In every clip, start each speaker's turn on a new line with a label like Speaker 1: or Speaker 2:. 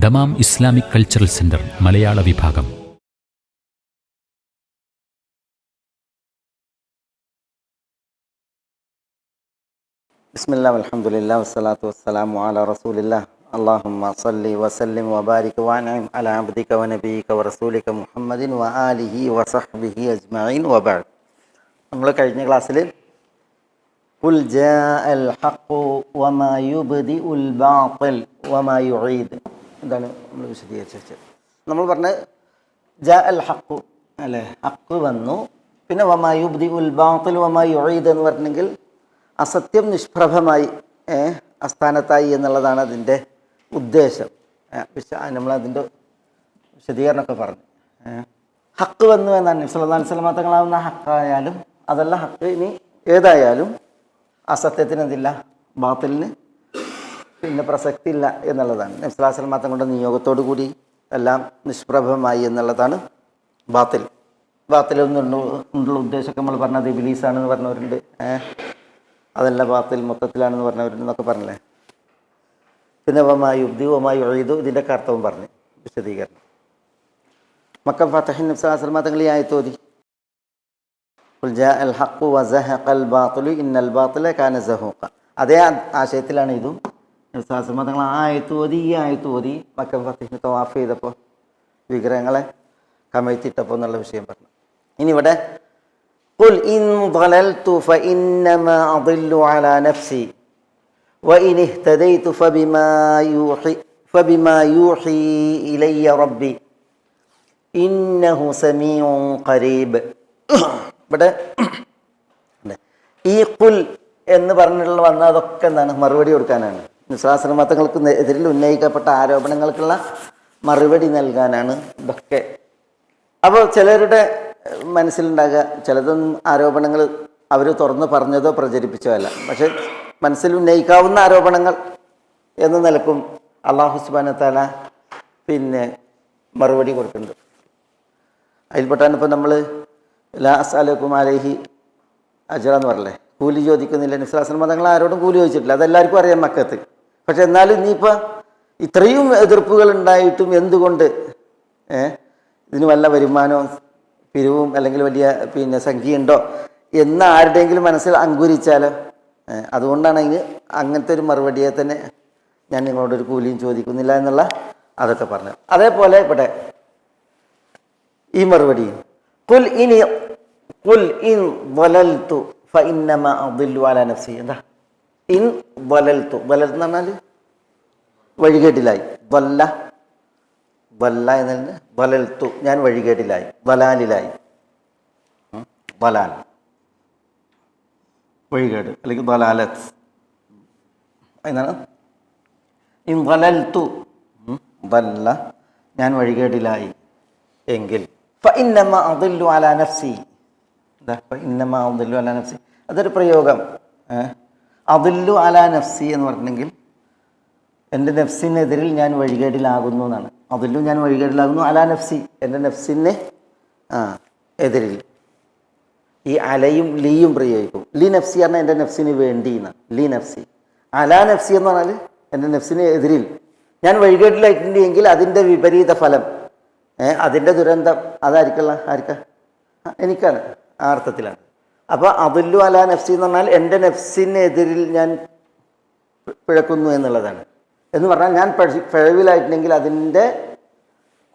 Speaker 1: Dammam Islamic cultural centre മലയാള വിഭാഗം.
Speaker 2: ബിസ്മില്ലാ വൽഹംദുലില്ലാ വസ്സലാത്തു വസ്സലാമു അലാ റസൂലില്ലാ അല്ലാഹുമ്മ സല്ലി വസല്ലിം വബാരിക് വഅൻഇം അലാ അബ്ദിക വനബിയിക വറസൂലിക മുഹമ്മദിൻ വആലിഹി വസഹ്ബിഹി അജ്മഈൻ വബഅദ്. നമ്മൾ കഴിഞ്ഞ ക്ലാസ്സിൽ ഖുൽ ജാഅൽ ഹഖ് വമാ യുബ്ദിഉൽ ബാത്തിൽ വമാ യുഈദ് ഇതാണ് നമ്മൾ വിശദീകരിച്ചത്. നമ്മൾ പറഞ്ഞ ജാഅൽ ഹഖ് അല്ലേ, ഹഖ് വന്നു. പിന്നെ വമാ യുബ്ദിഉൽ ബാത്തിൽ വമാ യുഈദ് എന്ന് പറഞ്ഞെങ്കിൽ അസത്യം നിഷ്പ്രഭമായി അസ്ഥാനത്തായി എന്നുള്ളതാണ് അതിൻ്റെ ഉദ്ദേശം. നമ്മളതിൻ്റെ വിശദീകരണമൊക്കെ പറഞ്ഞു. ഹക്ക് വന്നു എന്നാണ് നബി സല്ലല്ലാഹു അലൈഹി വസല്ലം തങ്ങളാവുന്ന ഹക്കായാലും അതല്ല ഹക്ക് ഇനി ഏതായാലും അസത്യത്തിന് എന്തില്ല, ബാത്തിലിന് പിന്നെ പ്രസക്തി ഇല്ല എന്നുള്ളതാണ്. നബി സല്ലല്ലാഹു അലൈഹി വസല്ലം തങ്ങളുടെ നിയോഗത്തോടു കൂടി എല്ലാം നിഷ്പ്രഭമായി എന്നുള്ളതാണ് ബാത്തിൽ. ബാത്തിലൊന്നുള്ള ഉദ്ദേശമൊക്കെ നമ്മൾ പറഞ്ഞത് ഇബ്ലീസാണെന്ന് പറഞ്ഞവരുണ്ട്, അതല്ല ബാത്തിൽ മൊത്തത്തിലാണെന്ന് പറഞ്ഞവരുണ്ടെന്നൊക്കെ പറഞ്ഞില്ലേ. പിന്നെ വമാ യുബ്ദി വമാ യുഈദു ഇതിൻ്റെ അർത്ഥവും പറഞ്ഞു വിശദീകരണം. മക്ക ഫതഹിൻ നബി സല്ലല്ലാഹു അലൈഹി വസല്ലം തങ്ങൾ ഈ ആയത്ത് ഓതി, ഖുൽ ജാഅൽ ഹഖ് വസഹഖൽ ബാത്തിലു ഇന്നൽ ബാത്തില കാന സഹൂഖ. അതേ ആശയത്തിലാണ് ഇതും. നബി സല്ലല്ലാഹു അലൈഹി വസല്ലം തങ്ങൾ ആ ആയത്ത് ഓതി ഈ ആയത്ത് ഓതി മക്ക ഫതഹിന് തവാഫ് ചെയ്തപ്പോൾ വിഗ്രഹങ്ങളെ കമഴ്ത്തിയിട്ടപ്പോൾ എന്നുള്ള വിഷയം പറഞ്ഞു. ഇനി ഇവിടെ ഖുൽ ഇൻ ളലൽതു ഫഇന്നമാ അദില്ലു അലാ നഫ്സി വഇൻ ഇഹ്തദൈതു ഫബിമാ യൂഹി ഇലയ്യ റബ്ബി ഇന്നഹു സമീഉൻ ഖരീബ്. ഇവിടെ ഈ ഖുൽ എന്ന് പറഞ്ഞിട്ടുള്ള വന്ന അതൊക്കെ എന്താണ്, മറുപടി കൊടുക്കാനാണ്. വിശ്വാസമതങ്ങൾക്ക് എതിരിൽ ഉന്നയിക്കപ്പെട്ട ആരോപണങ്ങൾക്കുള്ള മറുപടി നൽകാനാണ് ഇതൊക്കെ. അപ്പോൾ ചിലരുടെ മനസ്സിലുണ്ടാകുക, ചിലതൊന്നും ആരോപണങ്ങൾ അവർ തുറന്ന് പറഞ്ഞതോ പ്രചരിപ്പിച്ചോ അല്ല, പക്ഷെ മനസ്സിൽ ഉന്നയിക്കാവുന്ന ആരോപണങ്ങൾ എന്ന നിലക്കും അല്ലാഹു സുബ്ഹാനഹു വ തആല പിന്നെ മറുപടി കൊടുക്കുന്നുണ്ട്. അതിൽപ്പെട്ടാണ് ഇപ്പോൾ നമ്മൾ ലാ അസ്അലുക്കും അലൈഹി അജ്റ എന്ന് പറയല്ലേ, കൂലി ചോദിക്കുന്നില്ല. നബി സല്ലല്ലാഹു അലൈഹി വസല്ലം തങ്ങൾ ആരോടും കൂലി ചോദിച്ചിട്ടില്ല, അതെല്ലാവർക്കും അറിയാം മക്കത്ത്. പക്ഷെ എന്നാലും ഇനിയിപ്പോൾ ഇത്രയും എതിർപ്പുകൾ ഉണ്ടായിട്ടും എന്തുകൊണ്ട് ഇതിന് വല്ല വരുമാനവും പിരിവും അല്ലെങ്കിൽ വലിയ പിന്നെ സംഖ്യയുണ്ടോ എന്ന് ആരുടെയെങ്കിലും മനസ്സിൽ അങ്കുരിച്ചാലോ, അതുകൊണ്ടാണ് അതിന് അങ്ങനത്തെ ഒരു മറുപടിയെ തന്നെ ഞാൻ നിങ്ങളോടൊരു കൂലിയും ചോദിക്കുന്നില്ല എന്നുള്ള അതൊക്കെ പറഞ്ഞു. അതേപോലെ ഇവിടെ ഈ മറുപടി ഖുൽ ഇൻ ളലൽതു ഫഇന്നമാ അദില്ലു അലാ നഫ്സി. എന്താ ഇൻ ളലൽതു, ളലൽ എന്ന് പറഞ്ഞാൽ വഴികേട്ടിലായി. വല്ല എന്നതിന് വലൽത്തു, ഞാൻ വഴികേടിലായി, വലാലിലായി. വലാൽ വഴികേട് അല്ലെങ്കിൽ വലാലത്ത് എന്നാണ്. ഇൻ വലൽത്തു വല്ല, ഞാൻ വഴികേടിലായി എങ്കിൽ ഫഇന്നമാ അദില്ലു അലാ നഫ്സി. ഫഇന്നമാ അദില്ലു അലാ നഫ്സി അതൊരു പ്രയോഗം. അദില്ലു അലാ നഫ്സി എന്ന് പറഞ്ഞെങ്കിൽ എൻ്റെ നഫ്സിനെതിരിൽ ഞാൻ വഴികേടിലാകുന്നു എന്നാണ്. അതിലും ഞാൻ വഴികേടിലാകുന്നു അലാ നഫ്സി, എൻ്റെ നഫ്സിന് എതിരിൽ. ഈ അലയും ലീയും പ്രയോഗിക്കും. ലി നഫ്സി പറഞ്ഞാൽ എൻ്റെ നഫ്സിന് വേണ്ടി എന്നാണ്. ലി നഫ്സി. അലാ നഫ്സി എന്ന് പറഞ്ഞാൽ എൻ്റെ നഫ്സിന് എതിരിൽ ഞാൻ വഴികേടിലായിട്ടുണ്ട് എങ്കിൽ അതിൻ്റെ വിപരീത ഫലം, അതിൻ്റെ ദുരന്തം അതായിരിക്കുള്ള എനിക്കാണ്, ആ അർത്ഥത്തിലാണ്. അപ്പോൾ അദില്ലു അലാ നഫ്സി എന്ന് പറഞ്ഞാൽ എൻ്റെ നഫ്സിനെതിരിൽ ഞാൻ പിഴക്കുന്നു എന്നുള്ളതാണ്. എന്ന് പറഞ്ഞാൽ ഞാൻ പിഴവിലായിട്ടുണ്ടെങ്കിൽ അതിൻ്റെ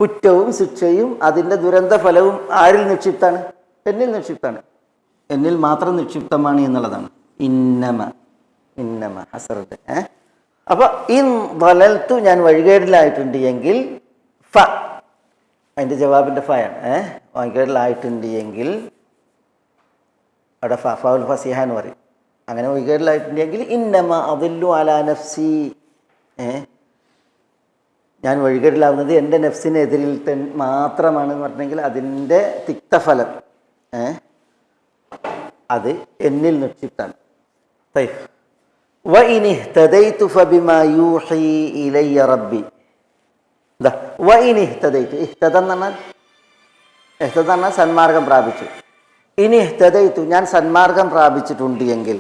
Speaker 2: കുറ്റവും ശിക്ഷയും അതിൻ്റെ ദുരന്ത ഫലവും ആരിൽ നിക്ഷിപ്താണ്? എന്നിൽ നിക്ഷിപ്താണ്, എന്നിൽ മാത്രം നിക്ഷിപ്തമാണ് എന്നുള്ളതാണ്. ഇന്നമ ഹസറത്ത്. അപ്പോൾ ഇൻ ളലൽതു, ഞാൻ വഴികേടിലായിട്ടുണ്ട് എങ്കിൽ, അതിൻ്റെ ജവാബിൻ്റെ ഫയാണ്. വഴികേടിലായിട്ടുണ്ട് എങ്കിൽ അവിടെ ഫൗൽ ഫസിഹ എന്ന് പറയും. അങ്ങനെ വഴികേടിലായിട്ടുണ്ടെങ്കിൽ ഇന്നമ അദില്ലു അലാ നഫ്സി, ഞാൻ വഴികേടിലാവുന്നത് എൻ്റെ നഫ്സിനെതിരിൽ മാത്രമാണെന്ന് പറഞ്ഞെങ്കിൽ അതിൻ്റെ തിക്തഫലം അത് എന്നിൽ നിക്ഷിപ്താണ്. വഇൻ ഇഹ്തദൈതു ഫബിമാ യൂഹി ഇലയ്യ റബ്ബി. വഇൻ ഇഹ്തദൈതു, ഇഹ്തദ എന്ന് പറഞ്ഞാൽ സന്മാർഗം പ്രാപിച്ചു. ഇനി ഇഹ്തദൈതു, ഞാൻ സന്മാർഗം പ്രാപിച്ചിട്ടുണ്ട് എങ്കിൽ,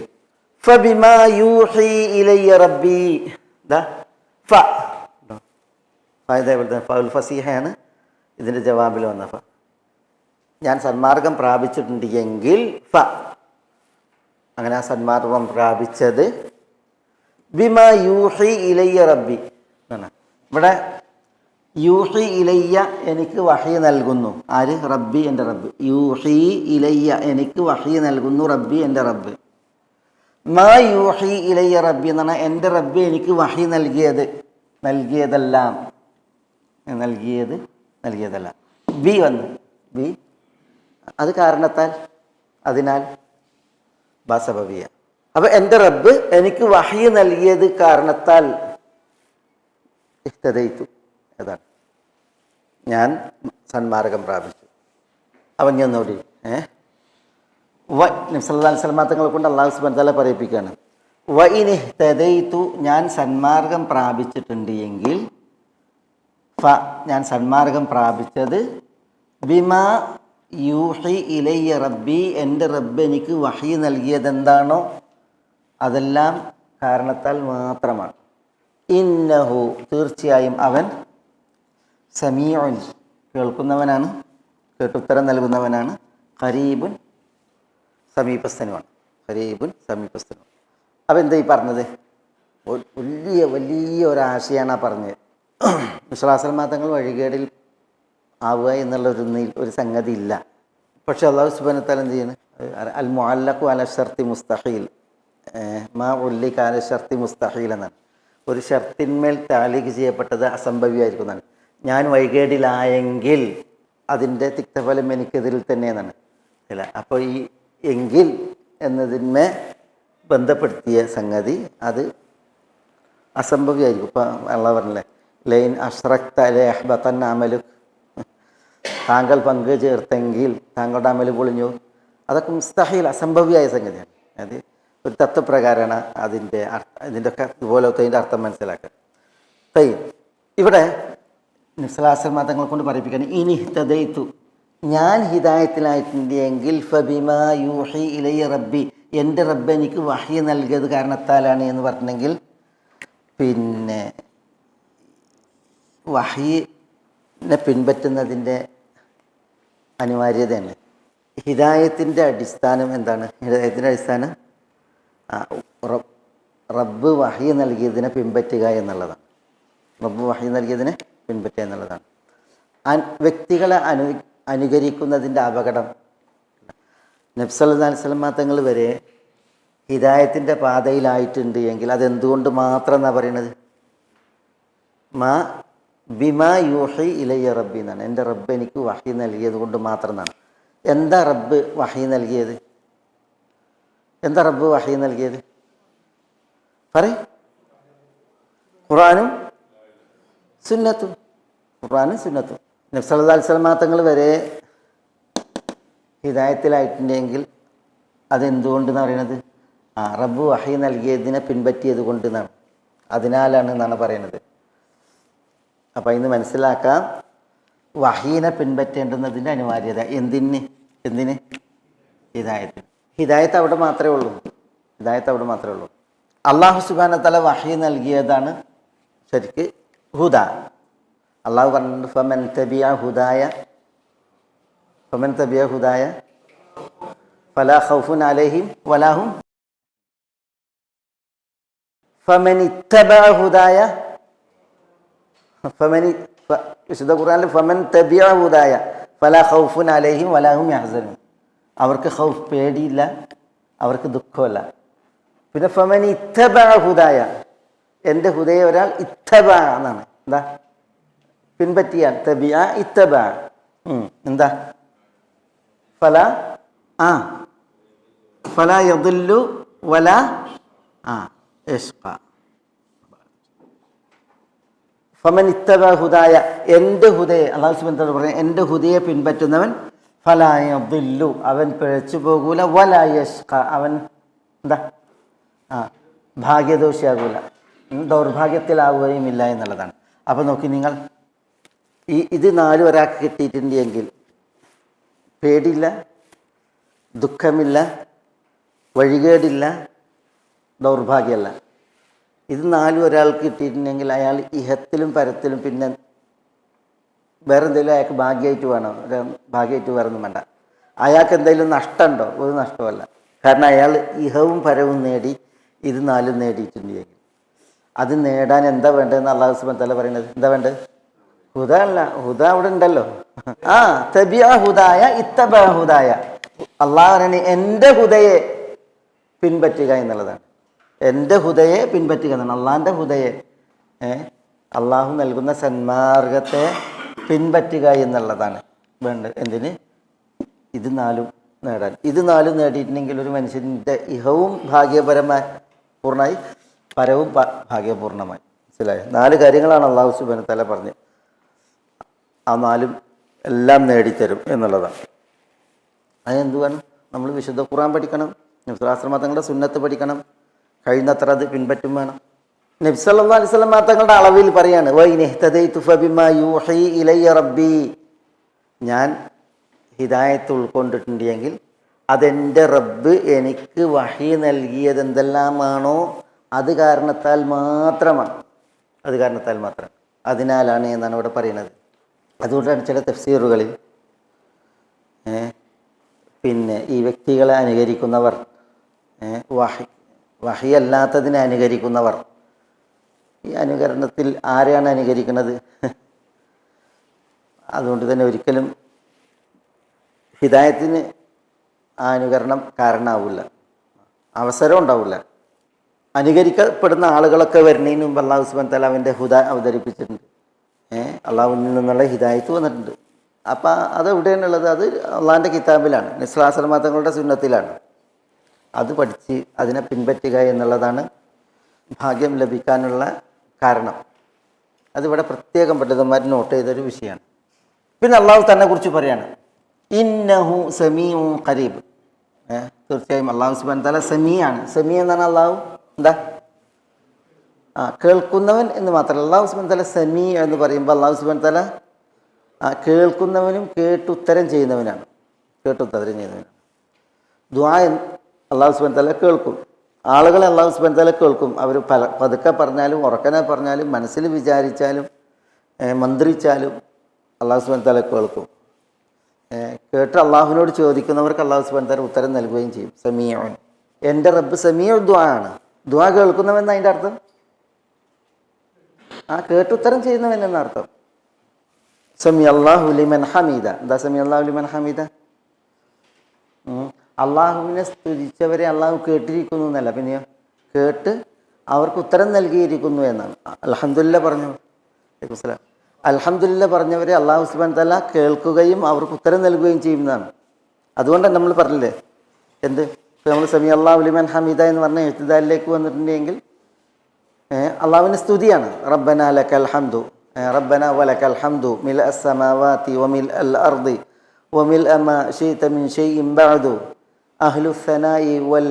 Speaker 2: ഫബിമാ യൂഹി ഇലയ്യ റബ്ബി, ഫ ഇതേപോലെ തന്നെ ഫൗൽ ഫസീഹയാണ് ഇതിൻ്റെ ജവാബിൽ വന്ന ഫ. ഞാൻ സന്മാർഗം പ്രാപിച്ചിട്ടുണ്ട് എങ്കിൽ ഫ, അങ്ങനെ ആ സന്മാർഗം പ്രാപിച്ചത് ബിമാ യൂഹി ഇലയ്യ റബ്ബി എന്നാണ്. ഇവിടെ യൂഹി ഇലയ്യ എനിക്ക് വഹി നൽകുന്നു. ആര്? റബ്ബി, എൻ്റെ റബ്ബ്. യൂഹി ഇലയ്യ എനിക്ക് വഹി നൽകുന്നു റബ്ബി, എൻ്റെ റബ്ബ്. മാ യൂഹി ഇലയ്യ റബ്ബി എന്നാണ് എൻ്റെ റബ്ബ് എനിക്ക് വഹി നൽകിയതെല്ലാം. ബി വന്നു. ബി അത് കാരണത്താൽ, അതിനാൽ ബസബബിയ. അപ്പോൾ എൻ്റെ റബ്ബ് എനിക്ക് വഹി നൽകിയത് കാരണത്താൽ ഇഹ്തദൈതു, അതാണ് ഞാൻ സന്മാർഗം പ്രാപിച്ചു. അവൻ ഞാൻ നോടി നബി സല്ലല്ലാഹു അലൈഹി വസല്ലം തങ്ങളെ കൊണ്ട് അല്ലാഹു സുബ്ഹാനഹു വ തആല പറയിപ്പിക്കുകയാണ്. വ ഇൻ ഇഹ്തദൈതു, ഞാൻ സന്മാർഗം പ്രാപിച്ചിട്ടുണ്ട് എങ്കിൽ, ഫ ഞാൻ സന്മാർഗം പ്രാപിച്ചത് ബിമാ യൂഹി ഇലയ്യ റബ്ബി എൻ്റെ റബ്ബ് എനിക്ക് വഹി നൽകിയതെന്താണോ അതെല്ലാം കാരണത്താൽ മാത്രമാണ്. ഇന്നഹു തീർച്ചയായും അവൻ സമീഉൻ കേൾക്കുന്നവനാണ്, കേട്ടുത്തരം നൽകുന്നവനാണ്, ഖരീബുൻ സമീപസ്ഥനുമാണ്. ഖരീബുൻ സമീപസ്ഥനും. അപ്പം എന്താ ഈ പറഞ്ഞത്? വലിയ ഒരാശയാണ് ആ പറഞ്ഞത്. വിശ്വാസൽ മാതങ്ങൾ വഴികേടിൽ ആവുക ഒരു സംഗതി ഇല്ല. പക്ഷെ അല്ലാഹു സുബ്ഹാനഹു വ തആല എന്ത് ചെയ്യണം? അൽ മുഅല്ലഖു അല ശർത്തി മുസ്തഹീൽ, മാ ഉല്ലിക അല ശർത്തി മുസ്തഹീൽ എന്നാണ്. ഒരു ഷർത്തിന്മേൽ താലീഖ് ചെയ്യപ്പെട്ടത് അസംഭവ്യമായിരിക്കുന്നതാണ്. ഞാൻ വഴികേടിലായെങ്കിൽ അതിൻ്റെ തിക്തഫലം എനിക്കെതിരിൽ തന്നെ എന്നാണ്. അല്ല, അപ്പോൾ ഈ എങ്കിൽ എന്നതിന്മേ ബന്ധപ്പെടുത്തിയ സംഗതി അത് അസംഭവ്യമായിരിക്കും. ഇപ്പം അള്ളാഹ് പറഞ്ഞില്ലേ, ലൈൻ അഷ്റക്ത ലയഹ്ബതന്ന അമലുക്, താങ്കൾ പങ്ക് ചേർത്തെങ്കിൽ താങ്കളുടെ അമല് പൊളിഞ്ഞു. അതൊക്കെ മുസ്തഹീൽ, അസംഭവ്യമായ സംഗതിയാണ്. അത് ഒരു തത്വപ്രകാരമാണ് ഇതിൻ്റെ ഒക്കെ ഇതുപോലത്തെ അതിൻ്റെ അർത്ഥം മനസ്സിലാക്കുക. ഇവിടെ നിസ്ലാസൽ മതങ്ങൾ കൊണ്ട് പറയിപ്പിക്കാൻ ഇനി ഇഹ്തദൈതു, ഞാൻ ഹിദായത്തിലായിട്ടുണ്ട് എങ്കിൽ ഫബിമാ യൂഹി ഇലയ്യ റബ്ബി, എൻ്റെ റബ്ബ് എനിക്ക് വഹി നൽകിയത് കാരണത്താലാണ് എന്ന് പറഞ്ഞെങ്കിൽ, പിന്നെ വഹീനെ പിൻപറ്റുന്നതിൻ്റെ അനിവാര്യതയാണ്. ഹിദായത്തിൻ്റെ അടിസ്ഥാനം എന്താണ്? ഹിദായത്തിൻ്റെ അടിസ്ഥാനം റബ്ബ് വഹി നൽകിയതിനെ പിൻപറ്റുക എന്നുള്ളതാണ്. റബ്ബ് വഹി നൽകിയതിനെ പിൻപറ്റുക എന്നുള്ളതാണ്. വ്യക്തികളെ അനുകരിക്കുന്നതിൻ്റെ അപകടം. നബി സല്ലല്ലാഹു അലൈഹി വസല്ലം തങ്ങൾ വരെ ഹിദായത്തിൻ്റെ പാതയിലായിട്ടുണ്ട് എങ്കിൽ അതെന്തുകൊണ്ട് മാത്രം എന്നാണ് പറയുന്നത്? ബിമാ യൂഹി ഇലയ്യ റബ്ബി എന്നാണ്. എൻ്റെ റബ്ബ് എനിക്ക് വഹി നൽകിയത് കൊണ്ട് മാത്രം എന്നാണ്. എന്താ റബ്ബ് വഹി നൽകിയത്? എന്താ റബ്ബ് വഹി നൽകിയത്? പറയ്. ഖുർആനും സുന്നത്തും. ഖുർആനും സുന്നത്തും. നബി സല്ലല്ലാഹു അലൈഹി വസല്ലം തങ്ങൾ വരെ ഹിദായത്തിലായിട്ടുണ്ടെങ്കിൽ അതെന്തുകൊണ്ടെന്നാണ് പറയുന്നത്? റബ്ബ് വഹി നൽകിയതിനെ പിൻപറ്റിയത് കൊണ്ട് എന്നാണ്. അതിനാലാണ് എന്നാണ് പറയുന്നത്. അപ്പം ഇന്ന് മനസ്സിലാക്കാം വഹീനെ പിൻപറ്റേണ്ടുന്നതിൻ്റെ അനിവാര്യത. എന്തിന്? ഹിദായത്തിന്. ഹിദായത്ത് അവിടെ മാത്രമേ ഉള്ളൂ. അല്ലാഹു സുബ്ഹാനഹു വ തആല വഹി നൽകിയതാണ് ശരിക്ക് ഹുദ. അള്ളാഹു പറഞ്ഞിട്ടുണ്ട്, ഫമൻ തബിഅ ഹുദായ ഫലാ ഖൗഫുൻ അലൈഹിം വലാ ഹും ഫമൻ ഇത്തബഅ ഹുദായ വിശുദ്ധ ഖുർആനിൽ ഫമൻ തബിഅ ഹുദായ ഫലാ ഖൗഫുൻ അലൈഹിം വലാ ഹും യഹ്സനൂൻ. അവർക്ക് ഖൗഫ്, പേടിയില്ല, അവർക്ക് ദുഃഖമല്ല. പിന്നെ ഫമൻ ഇത്തബഅ ഹുദായ, എൻ്റെ ഹുദയെ ഒരാൾ ഇത്തബഅ എന്നാണ്. എന്താ? പിൻപറ്റിയാൽ. തബിഅ ഇത്തബഅ എന്താ? ഫലാ യദില്ലു വലാ യഷ്ഖ. ഫമൻ ഇത്തബഅ ഹുദായ, എൻ്റെ ഹുദയെ, അല്ലാഹു സുബ്ഹാനഹു വ തആല പറഞ്ഞു, എൻ്റെ ഹുദയെ പിൻപറ്റുന്നവൻ ഫലാ യദില്ലു, അവൻ പിഴച്ചു പോകൂല, വലാ യഷ്ഖ, അവൻ എന്താ? ഭാഗ്യദോഷിയാകൂല, ദൗർഭാഗ്യത്തിലാവുകയും ഇല്ല എന്നുള്ളതാണ്. അപ്പം നോക്കി നിങ്ങൾ, ഇത് നാലും ഒരാൾക്ക് കിട്ടിയിട്ടുണ്ട് എങ്കിൽ പേടിയില്ല, ദുഃഖമില്ല, വഴികേടില്ല, ദൗർഭാഗ്യമല്ല. ഇത് നാലും ഒരാൾക്ക് കിട്ടിയിട്ടുണ്ടെങ്കിൽ അയാൾ ഇഹത്തിലും പരത്തിലും പിന്നെ വേറെ എന്തെങ്കിലും അയാൾക്ക് ഭാഗ്യമായിട്ട് വേണോ? ഭാഗ്യമായിട്ട് വേറെ ഒന്നും വേണ്ട. അയാൾക്ക് എന്തെങ്കിലും നഷ്ടമുണ്ടോ? ഒരു നഷ്ടമല്ല. കാരണം അയാൾ ഇഹവും പരവും നേടി, ഇത് നാലും നേടിയിട്ടുണ്ടെങ്കിൽ അത് നേടാൻ എന്താ വേണ്ടതെന്ന് അള്ളാഹു സുബ്ഹാനഹു വ തആല പറയുന്നത്. എന്താ വേണ്ടത്? ഹുദ അല്ല, ഹുദ അവിടെ ഉണ്ടല്ലോ. തബിഅ ഹുദായ ഇത്തബ ഹുദായ. അള്ളാഹു പറയുന്നത് എൻ്റെ ഹുദയെ പിൻപറ്റുക എന്നുള്ളതാണ്. എൻ്റെ ഹുദയെ പിൻപറ്റുക എന്നാണ്, അള്ളാഹിൻ്റെ ഹുദയെ, അള്ളാഹു നൽകുന്ന സന്മാർഗത്തെ പിൻപറ്റുക എന്നുള്ളതാണ് വേണ്ടത്. എന്തിന്? ഇത് നാലും നേടാൻ. ഇത് നാലും നേടിയിട്ടുണ്ടെങ്കിൽ ഒരു മനുഷ്യൻ്റെ ഇഹവും ഭാഗ്യപരമായി പൂർണ്ണമായി, പരവും ഭാഗ്യപൂർണ്ണമായി. മനസ്സിലായോ? 4 കാര്യങ്ങളാണ് അള്ളാഹു സുബ്ഹാനഹു വ തആല പറഞ്ഞത്. ആ 4 എല്ലാം നേടിത്തരും എന്നുള്ളതാണ്. അതെന്ത് വേണം? നമ്മൾ വിശുദ്ധ ഖുർആൻ പഠിക്കണം, നബി സ്വല്ലല്ലാഹു അലൈഹി വസല്ലം തങ്ങളുടെ സുന്നത്ത് പഠിക്കണം, കഴിയുന്നത്ര അത് പിൻപറ്റും വേണം. നബി സല്ലല്ലാഹു അലൈഹി വസല്ലം തങ്ങളുടെ അളവിൽ പറയാണ്, വഇനിഹ്തദൈതു ഫബിമാ യൂഹി ഇലയ്യ റബ്ബി. ഞാൻ ഹിദായത്ത് ഉൾക്കൊണ്ടിട്ടുണ്ടെങ്കിൽ അതെൻ്റെ റബ്ബ് എനിക്ക് വഹി നൽകിയത് എന്തെല്ലാമാണോ അത് കാരണത്താൽ മാത്രമാണ്. അത് കാരണത്താൽ മാത്രം, അതിനാലാണ് എന്നാണ് ഇവിടെ പറയുന്നത്. അതുകൊണ്ടാണ് ചില തഫ്സീറുകളിൽ പിന്നെ ഈ വ്യക്തികളെ അനുകരിക്കുന്നവർ, വഹിയല്ലാത്തതിനെ അനുകരിക്കുന്നവർ, ഈ അനുകരണത്തിൽ ആരെയാണ് അനുകരിക്കുന്നത്? അതുകൊണ്ട് തന്നെ ഒരിക്കലും ഹിദായത്തിന് ആ അനുകരണം കാരണമാവില്ല, അവസരം ഉണ്ടാവില്ല. അനുകരിക്കപ്പെടുന്ന ആളുകളൊക്കെ വരുന്നതിന് മുമ്പ് അള്ളാഹു സുബ്ഹാനഹു വ തആല അവൻ്റെ ഹുദ അവതരിപ്പിച്ചിട്ടുണ്ട്. അള്ളാഹുവിൽ നിന്നുള്ള ഹിദായത്ത് വന്നിട്ടുണ്ട്. അപ്പം അതെവിടെയാണുള്ളത്? അത് അള്ളാഹിൻ്റെ കിതാബിലാണ്, നബി സ്വല്ലല്ലാഹു അലൈഹി വസല്ലം തങ്ങളുടെ സുന്നത്തിലാണ്. അത് പഠിച്ച് അതിനെ പിൻപറ്റുക എന്നുള്ളതാണ് ഭാഗ്യം ലഭിക്കാനുള്ള കാരണം. അതിവിടെ പ്രത്യേകം പണ്ഡിതന്മാർ നോട്ട് ചെയ്തൊരു വിഷയമാണ്. പിന്നെ അള്ളാഹു തന്നെ കുറിച്ച് പറയാണ്, ഇന്നഹു സമീഉൻ ഖരീബ്. തീർച്ചയായും അള്ളാഹു സുബ്ഹാനഹു വ തആല സമീഅാണ്. സമീ എന്നാണ് അള്ളാഹു എന്താ? കേൾക്കുന്നവൻ എന്ന് മാത്രമല്ല. അള്ളാഹു സുബ്ഹാനഹു വ തആല സമീ എന്ന് പറയുമ്പോൾ അള്ളാഹു സുബ്ഹാനഹു വ തആല കേൾക്കുന്നവനും കേട്ടുത്തരം ചെയ്യുന്നവനാണ്. കേട്ടുത്തരം ചെയ്യുന്നവനാണ്. ദുആ അള്ളാഹു സുബ്ഹാനഹു വ തആല കേൾക്കും. ആളുകളെ അള്ളാഹു സുബ്ഹാനഹു വ തആല കേൾക്കും. അവർ പതുക്കെ പറഞ്ഞാലും ഉറക്കനെ പറഞ്ഞാലും മനസ്സിൽ വിചാരിച്ചാലും മന്ത്രിച്ചാലും അള്ളാഹു സുബ്ഹാനഹു വ തആല കേൾക്കും. കേട്ട് അള്ളാഹുവിനോട് ചോദിക്കുന്നവർക്ക് അള്ളാഹു സുബ്ഹാനഹു വ തആല ഉത്തരം നൽകുകയും ചെയ്യും. സമീഉൻ, എൻ്റെ റബ്ബ് സമീഉ ദുആ ആണ്. ദുആ കേൾക്കുന്നവൻ അതിൻ്റെ അർത്ഥം കേട്ടുത്തരം ചെയ്യുന്നവൻ എന്നർത്ഥം. സമി അല്ലാഹു ലിമൻ ഹമീദ. എന്താ സമി അല്ലാഹു ലിമൻ ഹമീദ? അള്ളാഹുവിനെ സ്തുതിച്ചവരെ അള്ളാഹു കേട്ടിരിക്കുന്നു എന്നല്ല, പിന്നെ കേട്ട് അവർക്ക് ഉത്തരം നൽകിയിരിക്കുന്നു എന്നാണ്. അൽഹംദുലില്ലാ പറഞ്ഞു, അൽഹംദുലില്ലാ പറഞ്ഞവരെ അള്ളാഹു സുബ്ഹാനഹു വ തആല കേൾക്കുകയും അവർക്ക് ഉത്തരം നൽകുകയും ചെയ്യുന്നതാണ്. അതുകൊണ്ടാണ് നമ്മൾ പറഞ്ഞില്ലേ, എന്ത് നമ്മൾ സമി അല്ലാഹു ലിമൻ ഹമീദ എന്ന് പറഞ്ഞ ഇഹ്തിദാലിലേക്ക് വന്നിട്ടുണ്ടെങ്കിൽ അള്ളാഹുവിൻ്റെ സ്തുതിയാണ്. റബ്ബന ലക്കൽ ഹംദു, റബ്ബന വലക്കൽ ഹംദു മിൽഅ അസ്സമാവാതി വമിൽഅൽ അർദി വമിൽഅ മാ ശിഅത മിൻ ശൈഇൻ ബഅദു അഹ്ലു ثനാഇ വൽ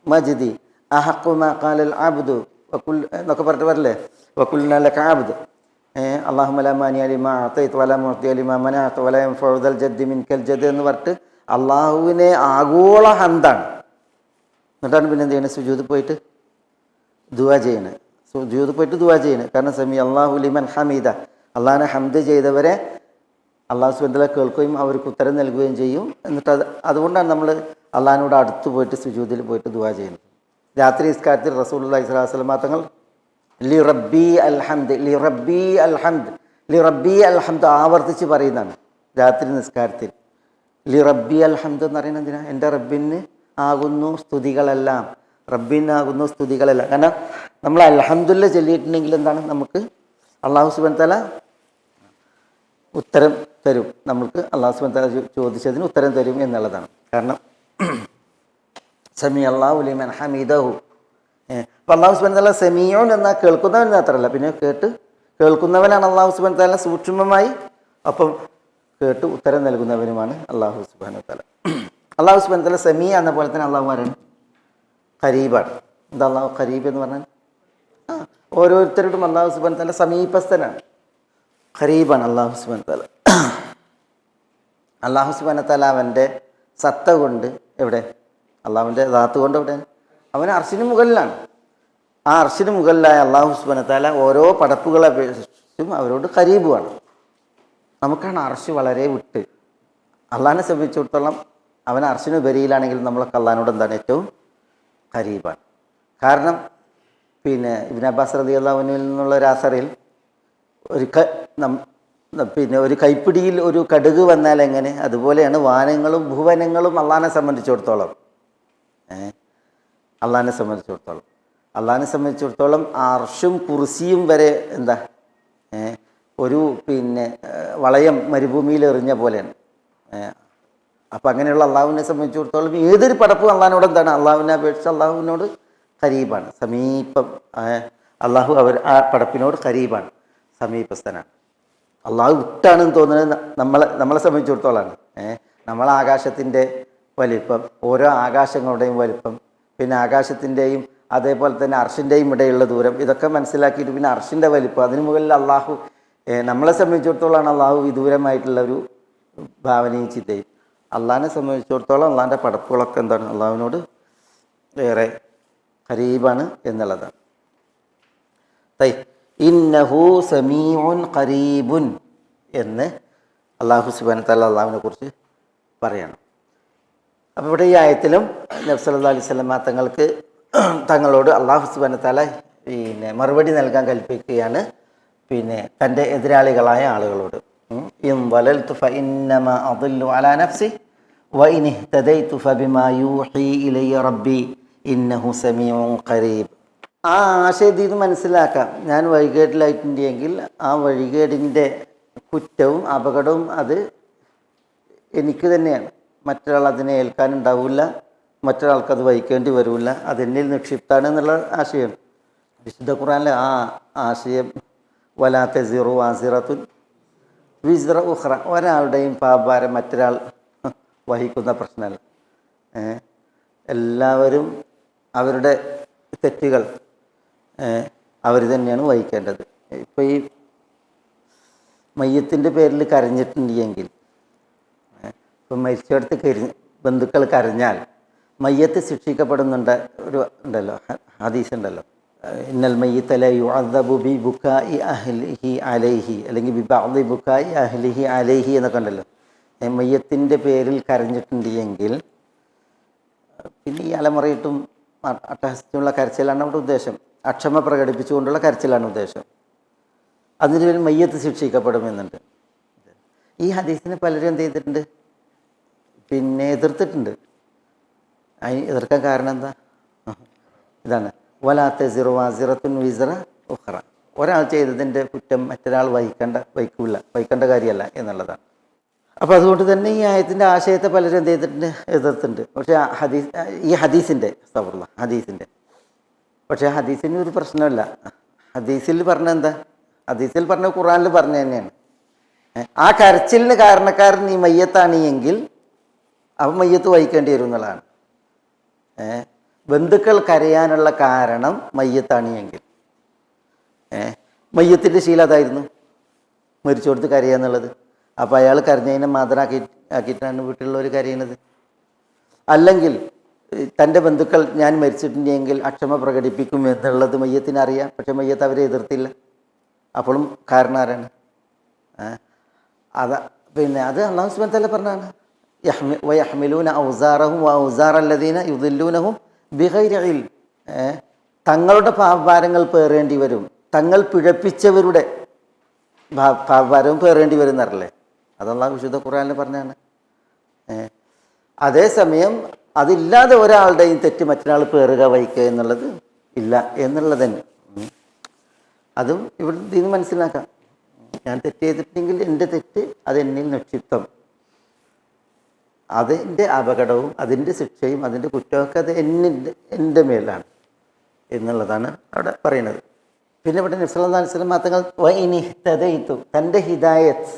Speaker 2: മജ്ദി അഹഖു മാ ഖാലൽ അബ്ദു വകുൽ എന്നൊക്കെ പറഞ്ഞിട്ട് വരില്ലേ, വകുൽനാ ലക അബ്ദ് അല്ലാഹുമ്മ ലാ മാനിഅ ലിമാ അഅതൈത വലാ മുഅ്തിയ ലിമാ മനഅത വലാ യൻഫഉ ദൽ ജദ്ദി മിൻകൽ ജദ്ദ് എന്ന് പറഞ്ഞിട്ട് അള്ളാഹുവിനെ ആഗോള ഹംദാണ്. എന്നിട്ടാണ് പിന്നെ എന്ത് ചെയ്യണത്? സുജൂദ് പോയിട്ട് ദുആ ചെയ്യണത്. സുജൂദ് പോയിട്ട് ദുആ ചെയ്യണത്. കാരണം സമി അല്ലാഹു ലിമൻ ഹമീദ, അള്ളാഹിനെ ഹംദ് ചെയ്തവരെ അള്ളാഹു സുബ്ഹാനഹു വ തആല കേൾക്കുകയും അവർക്ക് ഉത്തരം നൽകുകയും ചെയ്യും. എന്നിട്ട് അതുകൊണ്ടാണ് നമ്മൾ അള്ളാഹിനോട് അടുത്ത് പോയിട്ട് സുജൂദിൽ പോയിട്ട് ദുആ ചെയ്യുന്നത്. രാത്രി നിസ്കാരത്തിൽ റസൂലുള്ളാഹി സ്വല്ലല്ലാഹു അലൈഹി വസല്ലം തങ്ങൾ ലി റബ്ബി അൽ ഹംദ്, ലി റബ്ബി അൽ ഹംദ്, ലി റബ്ബി അൽ ഹംദ് ആവർത്തിച്ച് പറയുന്നതാണ് രാത്രി നിസ്കാരത്തിൽ. ലി റബ്ബി അൽ ഹംദ് എന്ന് പറയുന്നത് എന്തിനാ? എൻ്റെ റബ്ബിന് ആകുന്നു സ്തുതികളെല്ലാം, റബ്ബിനാകുന്നു സ്തുതികളെല്ലാം. കാരണം നമ്മൾ അൽഹംദുലില്ലാ ചൊല്ലിയിട്ടുണ്ടെങ്കിൽ എന്താണ്? നമുക്ക് അള്ളാഹു സുബ്ഹാനഹു വ തആല ഉത്തരം തരും. നമുക്ക് അള്ളാഹു സുബ്ഹാനഹു വ തആല ചോദിച്ചതിന് ഉത്തരം തരും എന്നുള്ളതാണ്. കാരണം സമി അല്ലാഹു ലിമൻ ഹമീദഹു. അപ്പം അള്ളാഹു സുബ്ഹാനഹു വ തആല സമീഉൻ എന്നാൽ കേൾക്കുന്നവൻ മാത്രമല്ല, പിന്നെ കേൾക്കുന്നവനാണ് അള്ളാഹു സുബ്ഹാനഹു വ തആല സൂക്ഷ്മമായി, അപ്പം കേട്ട് ഉത്തരം നൽകുന്നവനുമാണ് അള്ളാഹു സുബ്ഹാനഹു വ തആല. അള്ളാഹു സുബ്ഹാനഹു വ തആല സമീ എന്ന പോലെ തന്നെ അള്ളാഹു പറയുന്നത് ഖരീബാണ്. എന്താ അള്ളാഹു ഖരീബ് എന്ന് പറഞ്ഞാൽ? ഓരോരുത്തരോടും അള്ളാഹു സുബ്ഹാനഹു വ തആല സമീപസ്ഥനാണ്, ഖരീബാണ് അള്ളാഹു സുബ്ഹാനഹു വ തആല. അള്ളാഹു സുബ്ഹാനഹു വ തആല അവൻ്റെ സത്ത കൊണ്ട് എവിടെ? അള്ളാഹുവിൻ്റെ ദാത്ത് കൊണ്ട് എവിടെ? അവൻ അർശിന് മുകളിലാണ്. ആ അർശിന് മുകളിലായ അള്ളാഹു സുബ്ഹാനഹു വ തആല ഓരോ പടപ്പുകളെ അപേക്ഷിച്ചും അവരോട് ഖരീബുമാണ്. നമുക്കാണ് അർശ് വളരെ വിട്ട്. അള്ളാഹിനെ സംബന്ധിച്ചിടത്തോളം അവൻ അർശിന് ഉപരിയിലാണെങ്കിൽ നമ്മളൊക്കെ അള്ളാഹിനോട് എന്താണ് ഏറ്റവും ഖരീബാണ്. കാരണം ഇബ്നു അബ്ബാസ് റളിയല്ലാഹു അൻഹുവിൽ നിന്നുള്ള ഒരു അസറിൽ ഒരു കൈപ്പിടിയിൽ ഒരു കടുക് വന്നാൽ എങ്ങനെ, അതുപോലെയാണ് വാനങ്ങളും ഭുവനങ്ങളും അള്ളാഹിനെ സംബന്ധിച്ചിടത്തോളം. അള്ളാഹിനെ സംബന്ധിച്ചിടത്തോളം അർശും കുർസിയും വരെ എന്താ ഒരു വളയം മരുഭൂമിയിൽ എറിഞ്ഞ പോലെയാണ്. അപ്പം അങ്ങനെയുള്ള അള്ളാഹുവിനെ സംബന്ധിച്ചിടത്തോളം ഏതൊരു പടപ്പും അള്ളാഹിനോട് എന്താണ്, അള്ളാഹുവിനെ അപേക്ഷിച്ച് അള്ളാഹുവിനോട് ഖരീബാണ്, സമീപം. അള്ളാഹു ആ പടപ്പിനോട് ഖരീബാണ്, സമീപസ്ഥനാണ്. അള്ളാഹു വിട്ടാണെന്ന് തോന്നുന്നത് നമ്മളെ സംബന്ധിച്ചിടത്തോളമാണ്. നമ്മളെ ആകാശത്തിൻ്റെ വലിപ്പം, ഓരോ ആകാശങ്ങളുടെയും വലിപ്പം, പിന്നെ ആകാശത്തിൻ്റെയും അതേപോലെ തന്നെ അർഷിൻ്റെയും ഇടയുള്ള ദൂരം, ഇതൊക്കെ മനസ്സിലാക്കിയിട്ട് പിന്നെ അർഷിൻ്റെ വലിപ്പം, അതിന് മുകളിൽ അള്ളാഹു, നമ്മളെ സംബന്ധിച്ചിടത്തോളമാണ് അള്ളാഹു വിദൂരമായിട്ടുള്ള ഒരു ഭാവനയും ചിന്തയും. അള്ളാഹിനെ സംബന്ധിച്ചിടത്തോളം അള്ളാഹിൻ്റെ പടപ്പുകളൊക്കെ എന്താണ്, അള്ളാഹുവിനോട് ഏറെ ഖരീബാണ് എന്നുള്ളതാണ്. ഇന്നഹു സമീഉൻ ഖരീബുൻ എന്ന് അള്ളാഹു സുബ്ഹാനഹു വ തആല അള്ളാഹുവിനെ കുറിച്ച് പറയണം. അപ്പോൾ ഇവിടെ ഈ ആയത്തിലും നബി സല്ലല്ലാഹു അലൈഹി വസല്ലം തങ്ങളോട് അള്ളാഹു സുബ്ഹാനഹു വ തആല മറുപടി നൽകാൻ കൽപ്പിക്കുകയാണ് തൻ്റെ എതിരാളികളായ ആളുകളോട്. ഇൻ വലൽതു ഫഇന്നമാ അദല്ലു അലാ നഫ്സി വഇൻ ഇഹ്തദൈതു ഫബിമാ യൂഹി ഇലയ്യ റബ്ബി ഇന്നഹു സമീഉൻ ഖരീബ്. ആ ആശയത്തിൽ നിന്ന് മനസ്സിലാക്കാം, ഞാൻ വഴികേടിലായിട്ടുണ്ടെങ്കിൽ ആ വഴികേടിൻ്റെ കുറ്റവും അപകടവും അത് എനിക്ക് തന്നെയാണ്. മറ്റൊരാൾ അതിനെ ഏൽക്കാനുണ്ടാവില്ല, മറ്റൊരാൾക്കത് വഹിക്കേണ്ടി വരില്ല, അതെന്നിൽ നിക്ഷിപ്താണ് എന്നുള്ള ആശയമാണ്. വിശുദ്ധ ഖുർആനിലെ ആ ആശയം വലാ തസിറു വാസിറത്തുൻ വിസ്റ ഉഖ്റ, ഒരാളുടെയും പാപഭാരം മറ്റൊരാൾ വഹിക്കുന്ന പ്രശ്നമല്ല. എല്ലാവരും അവരുടെ തെറ്റുകൾ അവർ തന്നെയാണ് വഹിക്കേണ്ടത്. ഇപ്പോൾ ഈ മയ്യത്തിൻ്റെ പേരിൽ കരഞ്ഞിട്ടുണ്ടെങ്കിൽ, ഇപ്പം മരിച്ചെടുത്ത് ബന്ധുക്കൾ കരഞ്ഞാൽ മയ്യത്ത് ശിക്ഷിക്കപ്പെടുന്നുണ്ട്. ഉണ്ടല്ലോ, ഹദീസ് ഉണ്ടല്ലോ, ഇന്നൽ മയ്യിത്ത ല യുഅദ്ദബു ബി ബുകാഇ അഹ്ലിഹി അലൈഹി, അല്ലെങ്കിൽ ബി ബഅദി ബുകാഇ അഹ്ലിഹി അലൈഹി എന്നൊക്കെ ഉണ്ടല്ലോ. മയ്യത്തിൻ്റെ പേരിൽ കരഞ്ഞിട്ടുണ്ടെങ്കിൽ പിന്നെ ഈ അലമുറയിട്ടും അട്ടഹസിച്ചുള്ള കരച്ചിലാണ് അവിടെ ഉദ്ദേശം, അക്ഷമ പ്രകടിപ്പിച്ചുകൊണ്ടുള്ള കരച്ചിലാണ് ഉദ്ദേശം. അതിന് പേരിൽ മയ്യത്ത് ശിക്ഷിക്കപ്പെടുമെന്നുണ്ട്. ഈ ഹദീസിനെ പലരും എന്ത് ചെയ്തിട്ടുണ്ട്, എതിർത്തിട്ടുണ്ട്. അതിന് എതിർക്കാൻ കാരണം എന്താ? ഇതാണ്, വലാ തസിറു വാസിറത്തുൻ വിസ്റ ഉഖ്റ, ഒരാൾ ചെയ്തതിൻ്റെ കുറ്റം മറ്റൊരാൾ വഹിക്കേണ്ട കാര്യമല്ല എന്നുള്ളതാണ്. അപ്പോൾ അതുകൊണ്ട് തന്നെ ഈ ആയത്തിൻ്റെ ആശയത്തെ പലരും എന്ത് ചെയ്തിട്ടുണ്ട്, എതിർത്തിട്ടുണ്ട്. പക്ഷേ ഹദീസിൻ്റെ പക്ഷേ ഹദീസിന് ഒരു പ്രശ്നമില്ല. ഹദീസിൽ പറഞ്ഞ എന്താ, ഹദീസിൽ പറഞ്ഞ ഖുർആനിൽ പറഞ്ഞ തന്നെയാണ്. ആ കരച്ചിലിന് കാരണക്കാരൻ ഈ മയ്യത്താണ് എങ്കിൽ അപ്പം മയ്യത്ത് വഹിക്കേണ്ടി വരും എന്നുള്ളതാണ്. ബന്ധുക്കൾ കരയാനുള്ള കാരണം മയ്യത്താണ് എങ്കിൽ, മയ്യത്തിൻ്റെ ശീലം അതായിരുന്നു, മരിച്ചോടത്ത് കരയുക എന്നുള്ളത്. അപ്പോൾ അയാൾ കരഞ്ഞതിനെ ആക്കിയിട്ടാണ് വീട്ടിലുള്ളവർ കരയുന്നത്. അല്ലെങ്കിൽ തൻ്റെ ബന്ധുക്കൾ ഞാൻ മരിച്ചിട്ടുണ്ടെങ്കിൽ അക്ഷമ പ്രകടിപ്പിക്കും എന്നുള്ളത് മയ്യത്തിന് അറിയാം, പക്ഷെ മയ്യത്ത് അവരെ എതിർത്തില്ല. അപ്പോഴും കാരണം ആരാണ്? അത് അല്ലാഹു സുബ്ഹാനഹു വ തആല പറഞ്ഞാണ്, വയഹ്മിലൂന ഔസാറഹും വഔസാറ അല്ലദീന യുദില്ലൂനഹും ബിഗൈരി ഇൽം, തങ്ങളുടെ പാപഭാരങ്ങൾ പേറേണ്ടി വരും, തങ്ങൾ പിഴപ്പിച്ചവരുടെ പാപഭാരവും പേറേണ്ടി വരും എന്നറിയില്ലേ, അത് അല്ലാഹു വിശുദ്ധ ഖുർആനിൽ പറഞ്ഞാണ്. അതേസമയം അതില്ലാതെ ഒരാളുടെയും തെറ്റ് മറ്റൊരാൾ പേറുക വഹിക്കുക എന്നുള്ളത് ഇല്ല എന്നുള്ളത് തന്നെ. അതും ഇവിടെ നിന്ന് മനസ്സിലാക്കാം. ഞാൻ തെറ്റ് ചെയ്തിട്ടുണ്ടെങ്കിൽ എൻ്റെ തെറ്റ് അതെന്നിൽ നിക്ഷിപ്തം, അതിൻ്റെ അപകടവും അതിൻ്റെ ശിക്ഷയും അതിൻ്റെ കുറ്റമൊക്കെ അത് എൻ്റെ മേലാണ് എന്നുള്ളതാണ് അവിടെ പറയുന്നത്. പിന്നെ ഇവിടെ നബി സല്ലല്ലാഹു അലൈഹി വസല്ലം തങ്ങൾ വഇനിഹ്തദൈതു, തൻ്റെ ഹിദായത്ത്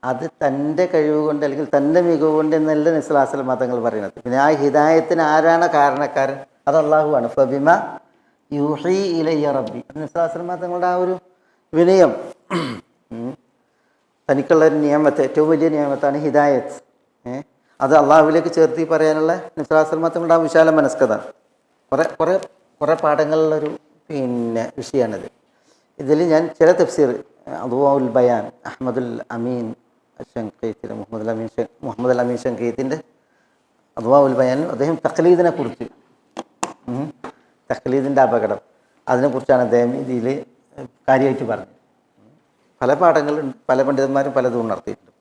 Speaker 2: അത് തൻ്റെ കഴിവ് കൊണ്ട് അല്ലെങ്കിൽ തൻ്റെ മികവ് കൊണ്ട് എന്നല്ല നബി സല്ലല്ലാഹു അലൈഹി വസല്ലം തങ്ങൾ പറയുന്നത്. പിന്നെ ആ ഹിദായത്തിന് ആരാണ് കാരണക്കാരൻ? അത് അള്ളാഹുവാണ്. ഫബിമാ യൂഹി ഇലയ്യ റബ്ബി, നബി സല്ലല്ലാഹു അലൈഹി വസല്ലം തങ്ങളുടെ ആ ഒരു വിനയം, തനിക്കുള്ള ഒരു നിയമത്ത്, ഏറ്റവും വലിയ നിയമത്താണ് ഹിദായത്ത്. അത് അള്ളാഹുവിലേക്ക് ചേർത്തി പറയാനുള്ള നബി സല്ലല്ലാഹു അലൈഹി വസല്ലം തങ്ങളുടെ ആ വിശാല മനസ്കത കുറേ പാഠങ്ങളുള്ളൊരു വിഷയമാണിത്. ഇതിൽ ഞാൻ ചില തഫ്സീർ അദ്വാഉൽ ബയാൻ അഹ്മദുൽ അമീൻ ഷൻഖീത്തിൻ്റെ മുഹമ്മദ് അമീൻ ഷൻഖീത്തിൻ്റെ അദ്വാഉൽ ബയാനിൽ അദ്ദേഹം തഖ്ലീദിനെ കുറിച്ച് തഖ്ലീദിൻ്റെ അപകടം അതിനെക്കുറിച്ചാണ് അദ്ദേഹം ഇതിൽ കാര്യമായിട്ട് പറഞ്ഞത്. പല പാഠങ്ങളുണ്ട്, പല പണ്ഡിതന്മാരും പലതും ഉണർത്തിയിട്ടുണ്ട്.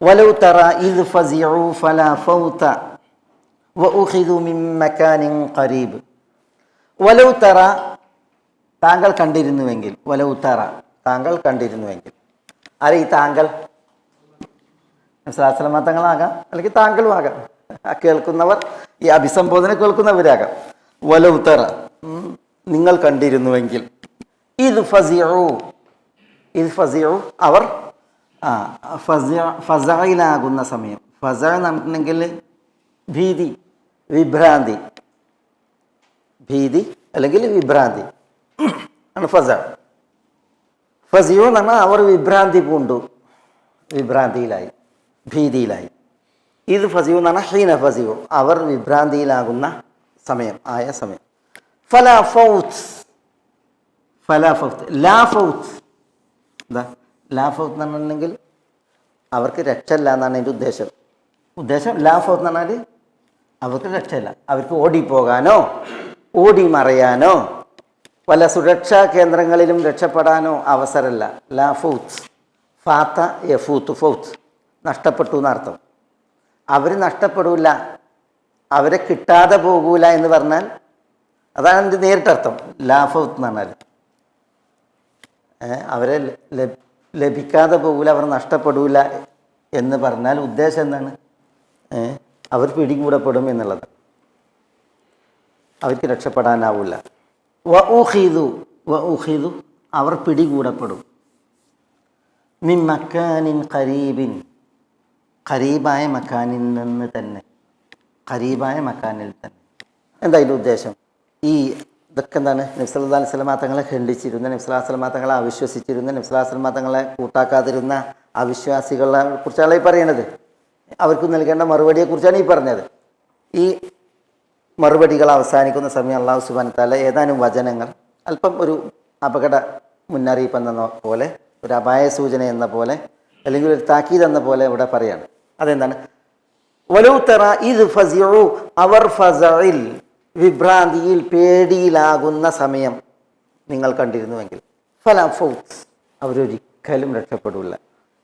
Speaker 2: വലൗ തറ ഇദ് ഫസിഉ ഫലാ ഫൗത വഉഖിദു മിൻ മകാനിൻ ഖരീബ്. വലൗ തറ താങ്കൾ കണ്ടിരുന്നുവെങ്കിൽ, വലൗ തറ താങ്കൾ കണ്ടിരുന്നുവെങ്കിൽ. ആരെ ഈ താങ്കൾ? സ്വല്ലല്ലാഹു തങ്ങളാകാം, അല്ലെങ്കിൽ താങ്കളും ആകാം, കേൾക്കുന്നവർ, ഈ അഭിസംബോധന കേൾക്കുന്നവരാകാം. വലൗ തറ നിങ്ങൾ കണ്ടിരുന്നുവെങ്കിൽ. ഇത് ഫസിഉ, ഇത് ഫസിഉ അവർ ഫസയിലാകുന്ന സമയം. ഫസ എന്ന് പറഞ്ഞിട്ടുണ്ടെങ്കിൽ ഭീതി, വിഭ്രാന്തി, ഭീതി അല്ലെങ്കിൽ വിഭ്രാന്തി ആണ് ഫസ. ഫസിഉ എന്ന് പറഞ്ഞാൽ അവർ വിഭ്രാന്തി പൂണ്ടു, വിഭ്രാന്തിയിലായി, ഭീതിയിലായി. ഇത് ഫസിഉ എന്ന് പറഞ്ഞാൽ ഹീന ഫസിഉ അവർ വിഭ്രാന്തിയിലാകുന്ന സമയം, ആയ സമയം. ഫലാ ഫൗത്ത്, ഫലാ ഫൗത്ത്, ലാ ഫൗത്ത്. എന്താ ലാ ഫൗത്ത് എന്ന് പറഞ്ഞിട്ടുണ്ടെങ്കിൽ അവർക്ക് രക്ഷയില്ല എന്നാണ് എൻ്റെ ഉദ്ദേശം. ലാ ഫൗത്ത് എന്ന് പറഞ്ഞാൽ അവർക്ക് രക്ഷയില്ല, അവർക്ക് ഓടിപ്പോകാനോ ഓടി മറയാനോ വല്ല സുരക്ഷാ കേന്ദ്രങ്ങളിലും രക്ഷപ്പെടാനോ അവസരമില്ല. ലാ ഫൗത്ത്, ഫാത്ത യഫൂത്ത്, ഫൗത്ത് നഷ്ടപ്പെട്ടു എന്നർത്ഥം. അവർ നഷ്ടപ്പെടില്ല, അവരെ കിട്ടാതെ പോകൂല എന്ന് പറഞ്ഞാൽ അതാണ് എൻ്റെ നേരിട്ടർത്ഥം. ലാ ഫൗത്ത് എന്ന് പറഞ്ഞാൽ അവരെ ലഭിക്കാതെ പോകൂല, അവർ നഷ്ടപ്പെടൂല എന്ന് പറഞ്ഞാൽ ഉദ്ദേശം എന്താണ്? അവർ പിടികൂടപ്പെടും എന്നുള്ളത്, അവർക്ക് രക്ഷപ്പെടാനാവില്ല. വഉഖിദു അവർ പിടികൂടപ്പെടും. മിൻ മക്കാനിൻ ഖരീബിൻ, ഖരീബായ മക്കാനിൽ നിന്ന് തന്നെ, ഖരീബായ മക്കാനിൽ തന്നെ. എന്താ അതിൻ്റെ ഉദ്ദേശം? ഈ ഇതൊക്കെ എന്താണ്? നബി സല്ലല്ലാഹു അലൈഹി വസല്ലം തങ്ങളെ ഖണ്ഡിച്ചിരുന്ന, നബി സല്ലല്ലാഹു അലൈഹി വസല്ലം തങ്ങളെ അവിശ്വസിച്ചിരുന്ന, നബി സല്ലല്ലാഹു അലൈഹി വസല്ലം തങ്ങളെ കൂട്ടാക്കാതിരുന്ന അവിശ്വാസികളെ കുറിച്ചാണ് ഈ പറയണത്. അവർക്ക് നൽകേണ്ട മറുപടിയെക്കുറിച്ചാണ് ഈ പറഞ്ഞത്. ഈ മറുപടികൾ അവസാനിക്കുന്ന സമയം അല്ലാഹു സുബ്ഹാനഹു വ തആല ഏതാനും വചനങ്ങൾ അല്പം ഒരു അപകട മുന്നറിയിപ്പ് എന്ന പോലെ, ഒരു അപായ സൂചന എന്ന പോലെ, അല്ലെങ്കിൽ ഒരു താക്കീത് എന്ന പോലെ ഇവിടെ പറയാണ്. അതെന്താണ്? വലൗ തറ ഇദ് ഫസിഉ അവർ ഫസഇൽ വിഭ്രാന്തിയിൽ, പേടിയിലാകുന്ന സമയം നിങ്ങൾ കണ്ടിരുന്നുവെങ്കിൽ. ഫലാ ഫൗത്ത് അവരൊരിക്കലും രക്ഷപ്പെടില്ല.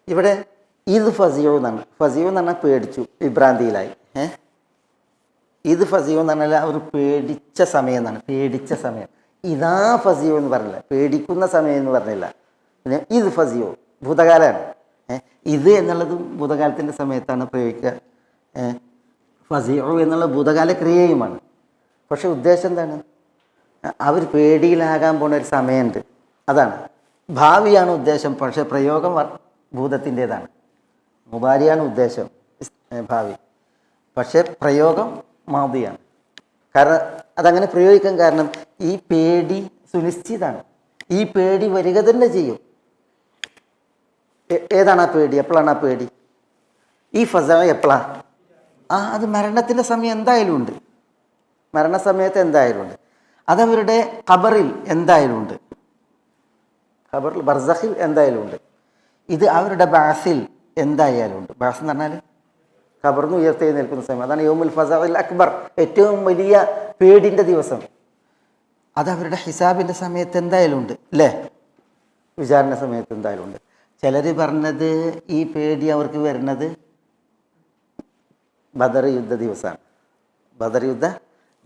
Speaker 2: ഇവിടെ ഇത് ഫസിഉ എന്നാണ്. ഫസിഉ എന്ന് പറഞ്ഞാൽ പേടിച്ചു, വിഭ്രാന്തിയിലായി. ഇത് ഫസിഉ എന്ന് പറഞ്ഞാൽ അവർ പേടിച്ച സമയം എന്നാണ്, പേടിച്ച സമയം. ഇതാ ഫസിഉ എന്ന് പറഞ്ഞില്ല, പേടിക്കുന്ന സമയം എന്ന് പറഞ്ഞില്ല. പിന്നെ ഇത് ഫസിഉ ഭൂതകാലമാണ്. ഇത് എന്നുള്ളതും ഭൂതകാലത്തിൻ്റെ സമയത്താണ് പ്രയോഗിക്കുക. ഫസിഉ എന്നുള്ള ഭൂതകാല ക്രിയയുമാണ്. പക്ഷെ ഉദ്ദേശം എന്താണ്? അവർ പേടിയിലാകാൻ പോണ ഒരു സമയമുണ്ട്, അതാണ്. ഭാവിയാണ് ഉദ്ദേശം, പക്ഷെ പ്രയോഗം ഭൂതത്തിൻ്റേതാണ്. മുബാരിയാണ് ഉദ്ദേശം, ഭാവി, പക്ഷെ പ്രയോഗം മാദിയാണ്. കാരണം അതങ്ങനെ പ്രയോഗിക്കാൻ കാരണം ഈ പേടി സുനിശ്ചിതമാണ്, ഈ പേടി വരിക തന്നെ ചെയ്യും. ഏതാണ് ആ പേടി? എപ്പോഴാണ് ആ പേടി? ഈ ഫസ എപ്പോഴാണ്? അത് മരണത്തിൻ്റെ സമയം എന്തായാലും ഉണ്ട്, മരണസമയത്ത് എന്തായാലും ഉണ്ട്. അതവരുടെ ഖബറിൽ എന്തായാലും ഉണ്ട്, ഖബറിൽ ബർസഖിൽ എന്തായാലും ഉണ്ട്. ഇത് അവരുടെ ബാസിൽ എന്തായാലും ഉണ്ട്. ബാസ് എന്ന് പറഞ്ഞാൽ ഖബറിന് ഉയർത്തെഴുന്നേൽക്കുന്ന സമയം, അതാണ് യൗമുൽ ഫസഇൽ അക്ബർ, ഏറ്റവും വലിയ പേടിൻ്റെ ദിവസം. അതവരുടെ ഹിസാബിൻ്റെ സമയത്ത് എന്തായാലും ഉണ്ട്, അല്ലേ? വിചാരണ സമയത്ത് എന്തായാലും ഉണ്ട്. ചിലർ പറഞ്ഞത് ഈ പേടി അവർക്ക് വരുന്നത് ബദർ യുദ്ധ ദിവസമാണ്, ബദർ യുദ്ധ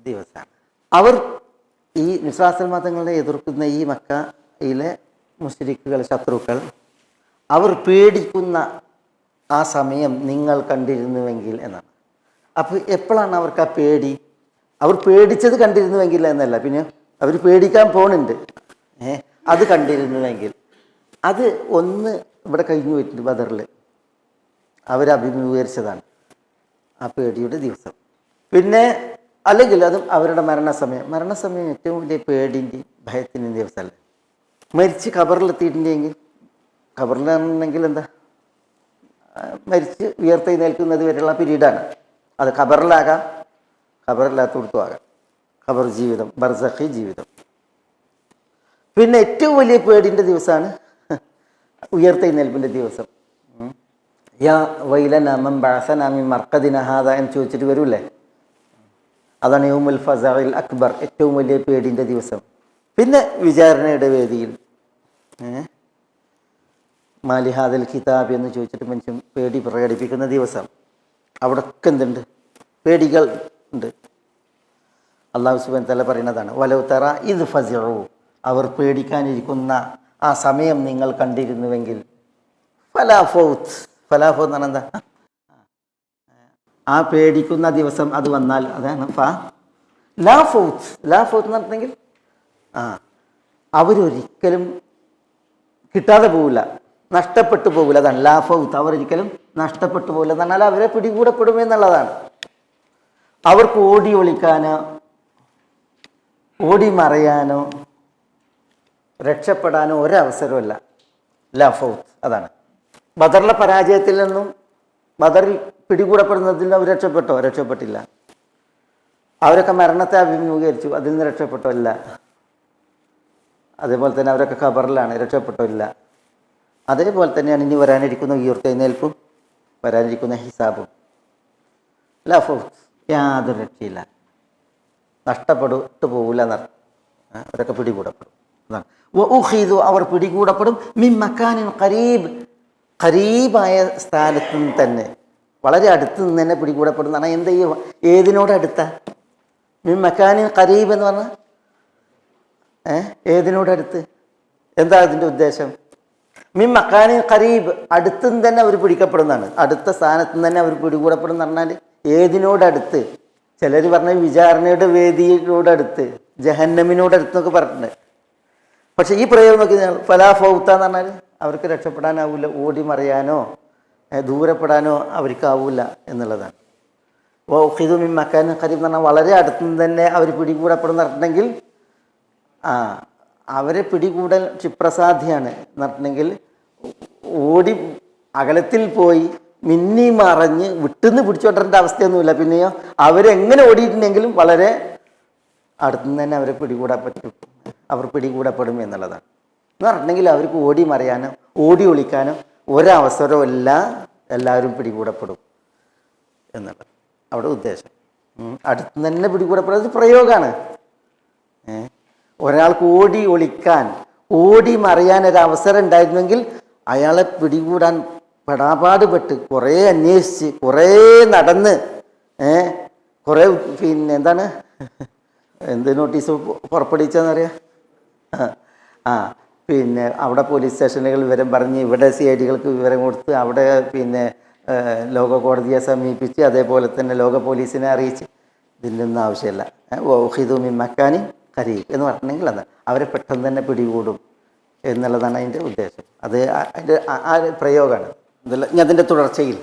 Speaker 2: ദിവസമാണ്. അവർ ഈ നിസ്ലാസൽ മതങ്ങളെ എതിർക്കുന്ന ഈ മക്കയിലെ മുശ്രിക്കുകൾ, ശത്രുക്കൾ, അവർ പേടിക്കുന്ന ആ സമയം നിങ്ങൾ കണ്ടിരുന്നുവെങ്കിൽ എന്നാണ്. അപ്പോൾ എപ്പോഴാണ് അവർക്ക് ആ പേടി? അവർ പേടിച്ചത് കണ്ടിരുന്നുവെങ്കിൽ എന്നല്ല, പിന്നെ അവർ പേടിക്കാൻ പോകുന്നുണ്ട്, അത് കണ്ടിരുന്നുവെങ്കിൽ. അത് ഒന്ന് ഇവിടെ കഴിഞ്ഞു പോയിട്ടുണ്ട്, ബദറിൽ അവരഭിമുഖീകരിച്ചതാണ് ആ പേടിയുടെ ദിവസം. പിന്നെ അല്ലെങ്കിൽ അതും അവരുടെ മരണസമയം, മരണസമയം ഏറ്റവും വലിയ പേടിൻ്റെയും ഭയത്തിൻ്റെയും ദിവസമല്ലേ? മരിച്ച് ഖബറിലെത്തിയിട്ടുണ്ടെങ്കിൽ, ഖബറിലാണെങ്കിൽ എന്താ, മരിച്ച് ഉയർത്തെഴുന്നേൽക്കുന്നത് വരെയുള്ള പീരീഡാണ്. അത് ഖബറിലാകാം, ഖബറില്ലാത്തടത്തും ആകാം. ഖബർ ജീവിതം, ബർസഖി ജീവിതം. പിന്നെ ഏറ്റവും വലിയ പേടിൻ്റെ ദിവസമാണ് ഉയർത്തെഴുന്നേൽപ്പിൻ്റെ ദിവസം. യാ വൈലന മൻ ബഅസനാ മിൻ മർഖദിന ഹാദാ എന്ന് ചോദിച്ചിട്ട് വരൂല്ലേ, അതാണ് യൗമുൽ ഫസഇൽ അക്ബർ, ഏറ്റവും വലിയ പേടിൻ്റെ ദിവസം. പിന്നെ വിചാരണയുടെ വേദിയിൽ മാലി ഹാദൽ കിതാബ് എന്ന് ചോദിച്ചിട്ട് മനുഷ്യൻ പേടി പ്രകടിപ്പിക്കുന്ന ദിവസം. അവിടൊക്കെ എന്തുണ്ട്? പേടികൾ ഉണ്ട്. അല്ലാഹു സുബ്ഹാനഹു വ തആല പറയുന്നതാണ്, വലൗ തറ ഇദ് ഫസിഉ, അവർ പേടിക്കാനിരിക്കുന്ന ആ സമയം നിങ്ങൾ കണ്ടിരുന്നുവെങ്കിൽ, ഫലാ ഫൗത്ത്, ഫലാ ഫൗത്ത് എന്ന് പറഞ്ഞാൽ എന്താ? ആ പേടിക്കുന്ന ദിവസം അത് വന്നാൽ അതാണ് ലാ ഫൗത്ത്. ലാ ഫൗത്ത് എന്ന് പറഞ്ഞിട്ടുണ്ടെങ്കിൽ അവരൊരിക്കലും കിട്ടാതെ പോവില്ല, നഷ്ടപ്പെട്ടു പോകില്ല. അതാണ് ലാ ഫൗത്ത്, അവരൊരിക്കലും നഷ്ടപ്പെട്ടു പോകില്ല എന്ന് പറഞ്ഞാൽ അവരെ പിടികൂടപ്പെടുമെന്നുള്ളതാണ്. അവർക്ക് ഓടി ഒളിക്കാനോ ഓടി മറയാനോ രക്ഷപ്പെടാനോ ഒരവസരമല്ല. ലാ ഫൗത്ത് അതാണ്. ബദറിലെ പരാജയത്തിൽ നിന്നും, ബദറിൽ പിടികൂടപ്പെടുന്നതിൽ നിന്ന് അവർ രക്ഷപ്പെട്ടോ? രക്ഷപ്പെട്ടില്ല. അവരൊക്കെ മരണത്തെ അഭിമുഖീകരിച്ചു, അതിൽ നിന്ന് രക്ഷപ്പെട്ടോ? ഇല്ല. അതേപോലെ തന്നെ അവരൊക്കെ ഖബറിലാണ്, രക്ഷപ്പെട്ടോ? ഇല്ല. അതേപോലെ തന്നെയാണ് ഇനി വരാനിരിക്കുന്ന ഉയർത്തെഴുന്നേൽപ്പും വരാനിരിക്കുന്ന ഹിസാബും. ലാ ഫൗത്ത്, യാതൊരു രക്ഷയില്ല, നഷ്ടപ്പെട്ടു പോകില്ല എന്നർത്ഥം. അവരൊക്കെ പിടികൂടപ്പെടും. അവർ പിടികൂടപ്പെടും മിൻ മക്കാനിൻ ഖരീബ്, ഖരീബായ സ്ഥാനത്ത് നിന്ന് തന്നെ, വളരെ അടുത്ത് നിന്ന് തന്നെ പിടികൂടപ്പെടുന്നതാണ്. എന്താ ഈ ഏതിനോടടുത്ത? മിൻ മക്കാനിൻ ഖരീബ് എന്ന് പറഞ്ഞാൽ ഏതിനോടടുത്ത്? എന്താ അതിൻ്റെ ഉദ്ദേശം? മിൻ മക്കാനിൻ ഖരീബ്, അടുത്ത് നിന്ന് തന്നെ അവർ പിടിക്കപ്പെടുന്നതാണ്. അടുത്ത സ്ഥാനത്ത് നിന്ന് തന്നെ അവർ പിടികൂടപ്പെടുന്ന പറഞ്ഞാൽ ഏതിനോടടുത്ത്? ചിലർ പറഞ്ഞ വിചാരണയുടെ വേദിയോടടുത്ത്, ജഹന്നമിനോടടുത്ത് എന്നൊക്കെ പറഞ്ഞിട്ടുണ്ട്. പക്ഷെ ഈ പ്രയോഗം നോക്കി ഫലാ ഫൗത്ത എന്ന് പറഞ്ഞാൽ അവർക്ക് രക്ഷപ്പെടാനാവില്ല, ഓടി മറിയാനോ ദൂരപ്പെടാനോ അവർക്കാവില്ല എന്നുള്ളതാണ്. വൗഖിദു മിൻ മക്കാനിൻ ഖരീബ് എന്ന് പറഞ്ഞാൽ വളരെ അടുത്തുനിന്ന് തന്നെ അവർ പിടികൂടപ്പെടുന്ന പറഞ്ഞിട്ടുണ്ടെങ്കിൽ അവരെ പിടികൂടൽ ക്ഷിപ്രസാധ്യമാണ് എന്നിട്ടുണ്ടെങ്കിൽ ഓടി അകലത്തിൽ പോയി മിന്നി മറഞ്ഞ് വിട്ടുന്ന് പിടിച്ചോട്ടേണ്ട അവസ്ഥയൊന്നുമില്ല. പിന്നെയോ അവരെങ്ങനെ ഓടിയിട്ടുണ്ടെങ്കിലും വളരെ അടുത്തുനിന്ന് തന്നെ അവരെ പിടികൂടാൻ പറ്റും, അവർ പിടികൂടപ്പെടും എന്നുള്ളതാണ്. എന്ന് പറഞ്ഞിട്ടുണ്ടെങ്കിൽ അവർക്ക് ഓടി മറിയാനോ ഓടി ഒളിക്കാനോ ഒരവസരമല്ല, എല്ലാവരും പിടികൂടപ്പെടും എന്നുള്ളത് അവിടെ ഉദ്ദേശം. അടുത്തുനിന്ന് തന്നെ പിടികൂടപ്പെടുന്നത് പ്രയോഗമാണ്. ഒരാൾക്ക് ഓടി ഒളിക്കാൻ ഓടി മറിയാൻ ഒരവസരം ഉണ്ടായിരുന്നെങ്കിൽ അയാളെ പിടികൂടാൻ പെടാപാടുപെട്ട് കുറേ അന്വേഷിച്ച് കുറേ നടന്ന് കുറേ പിന്നെ എന്താണ് എന്ത് നോട്ടീസ് പുറപ്പെടുവിച്ചതെന്നറിയാം. പിന്നെ അവിടെ പോലീസ് സ്റ്റേഷനുകൾ വിവരം പറഞ്ഞ്, ഇവിടെ CID കൾക്ക് വിവരം കൊടുത്ത്, അവിടെ പിന്നെ ലോക കോടതിയെ സമീപിച്ച്, അതേപോലെ തന്നെ ലോക പോലീസിനെ അറിയിച്ച്. ഇതിൻ്റെ ഒന്നും ആവശ്യമില്ല. വൗഖിദു മിൻ മക്കാനിൻ ഖരീബ് എന്ന് പറഞ്ഞിട്ടുണ്ടെങ്കിൽ അത് അവരെ പെട്ടെന്ന് തന്നെ പിടികൂടും എന്നുള്ളതാണ് അതിൻ്റെ ഉദ്ദേശം. അത് അതിൻ്റെ ആ പ്രയോഗമാണ്. ഇനി അതിൻ്റെ തുടർച്ചയിൽ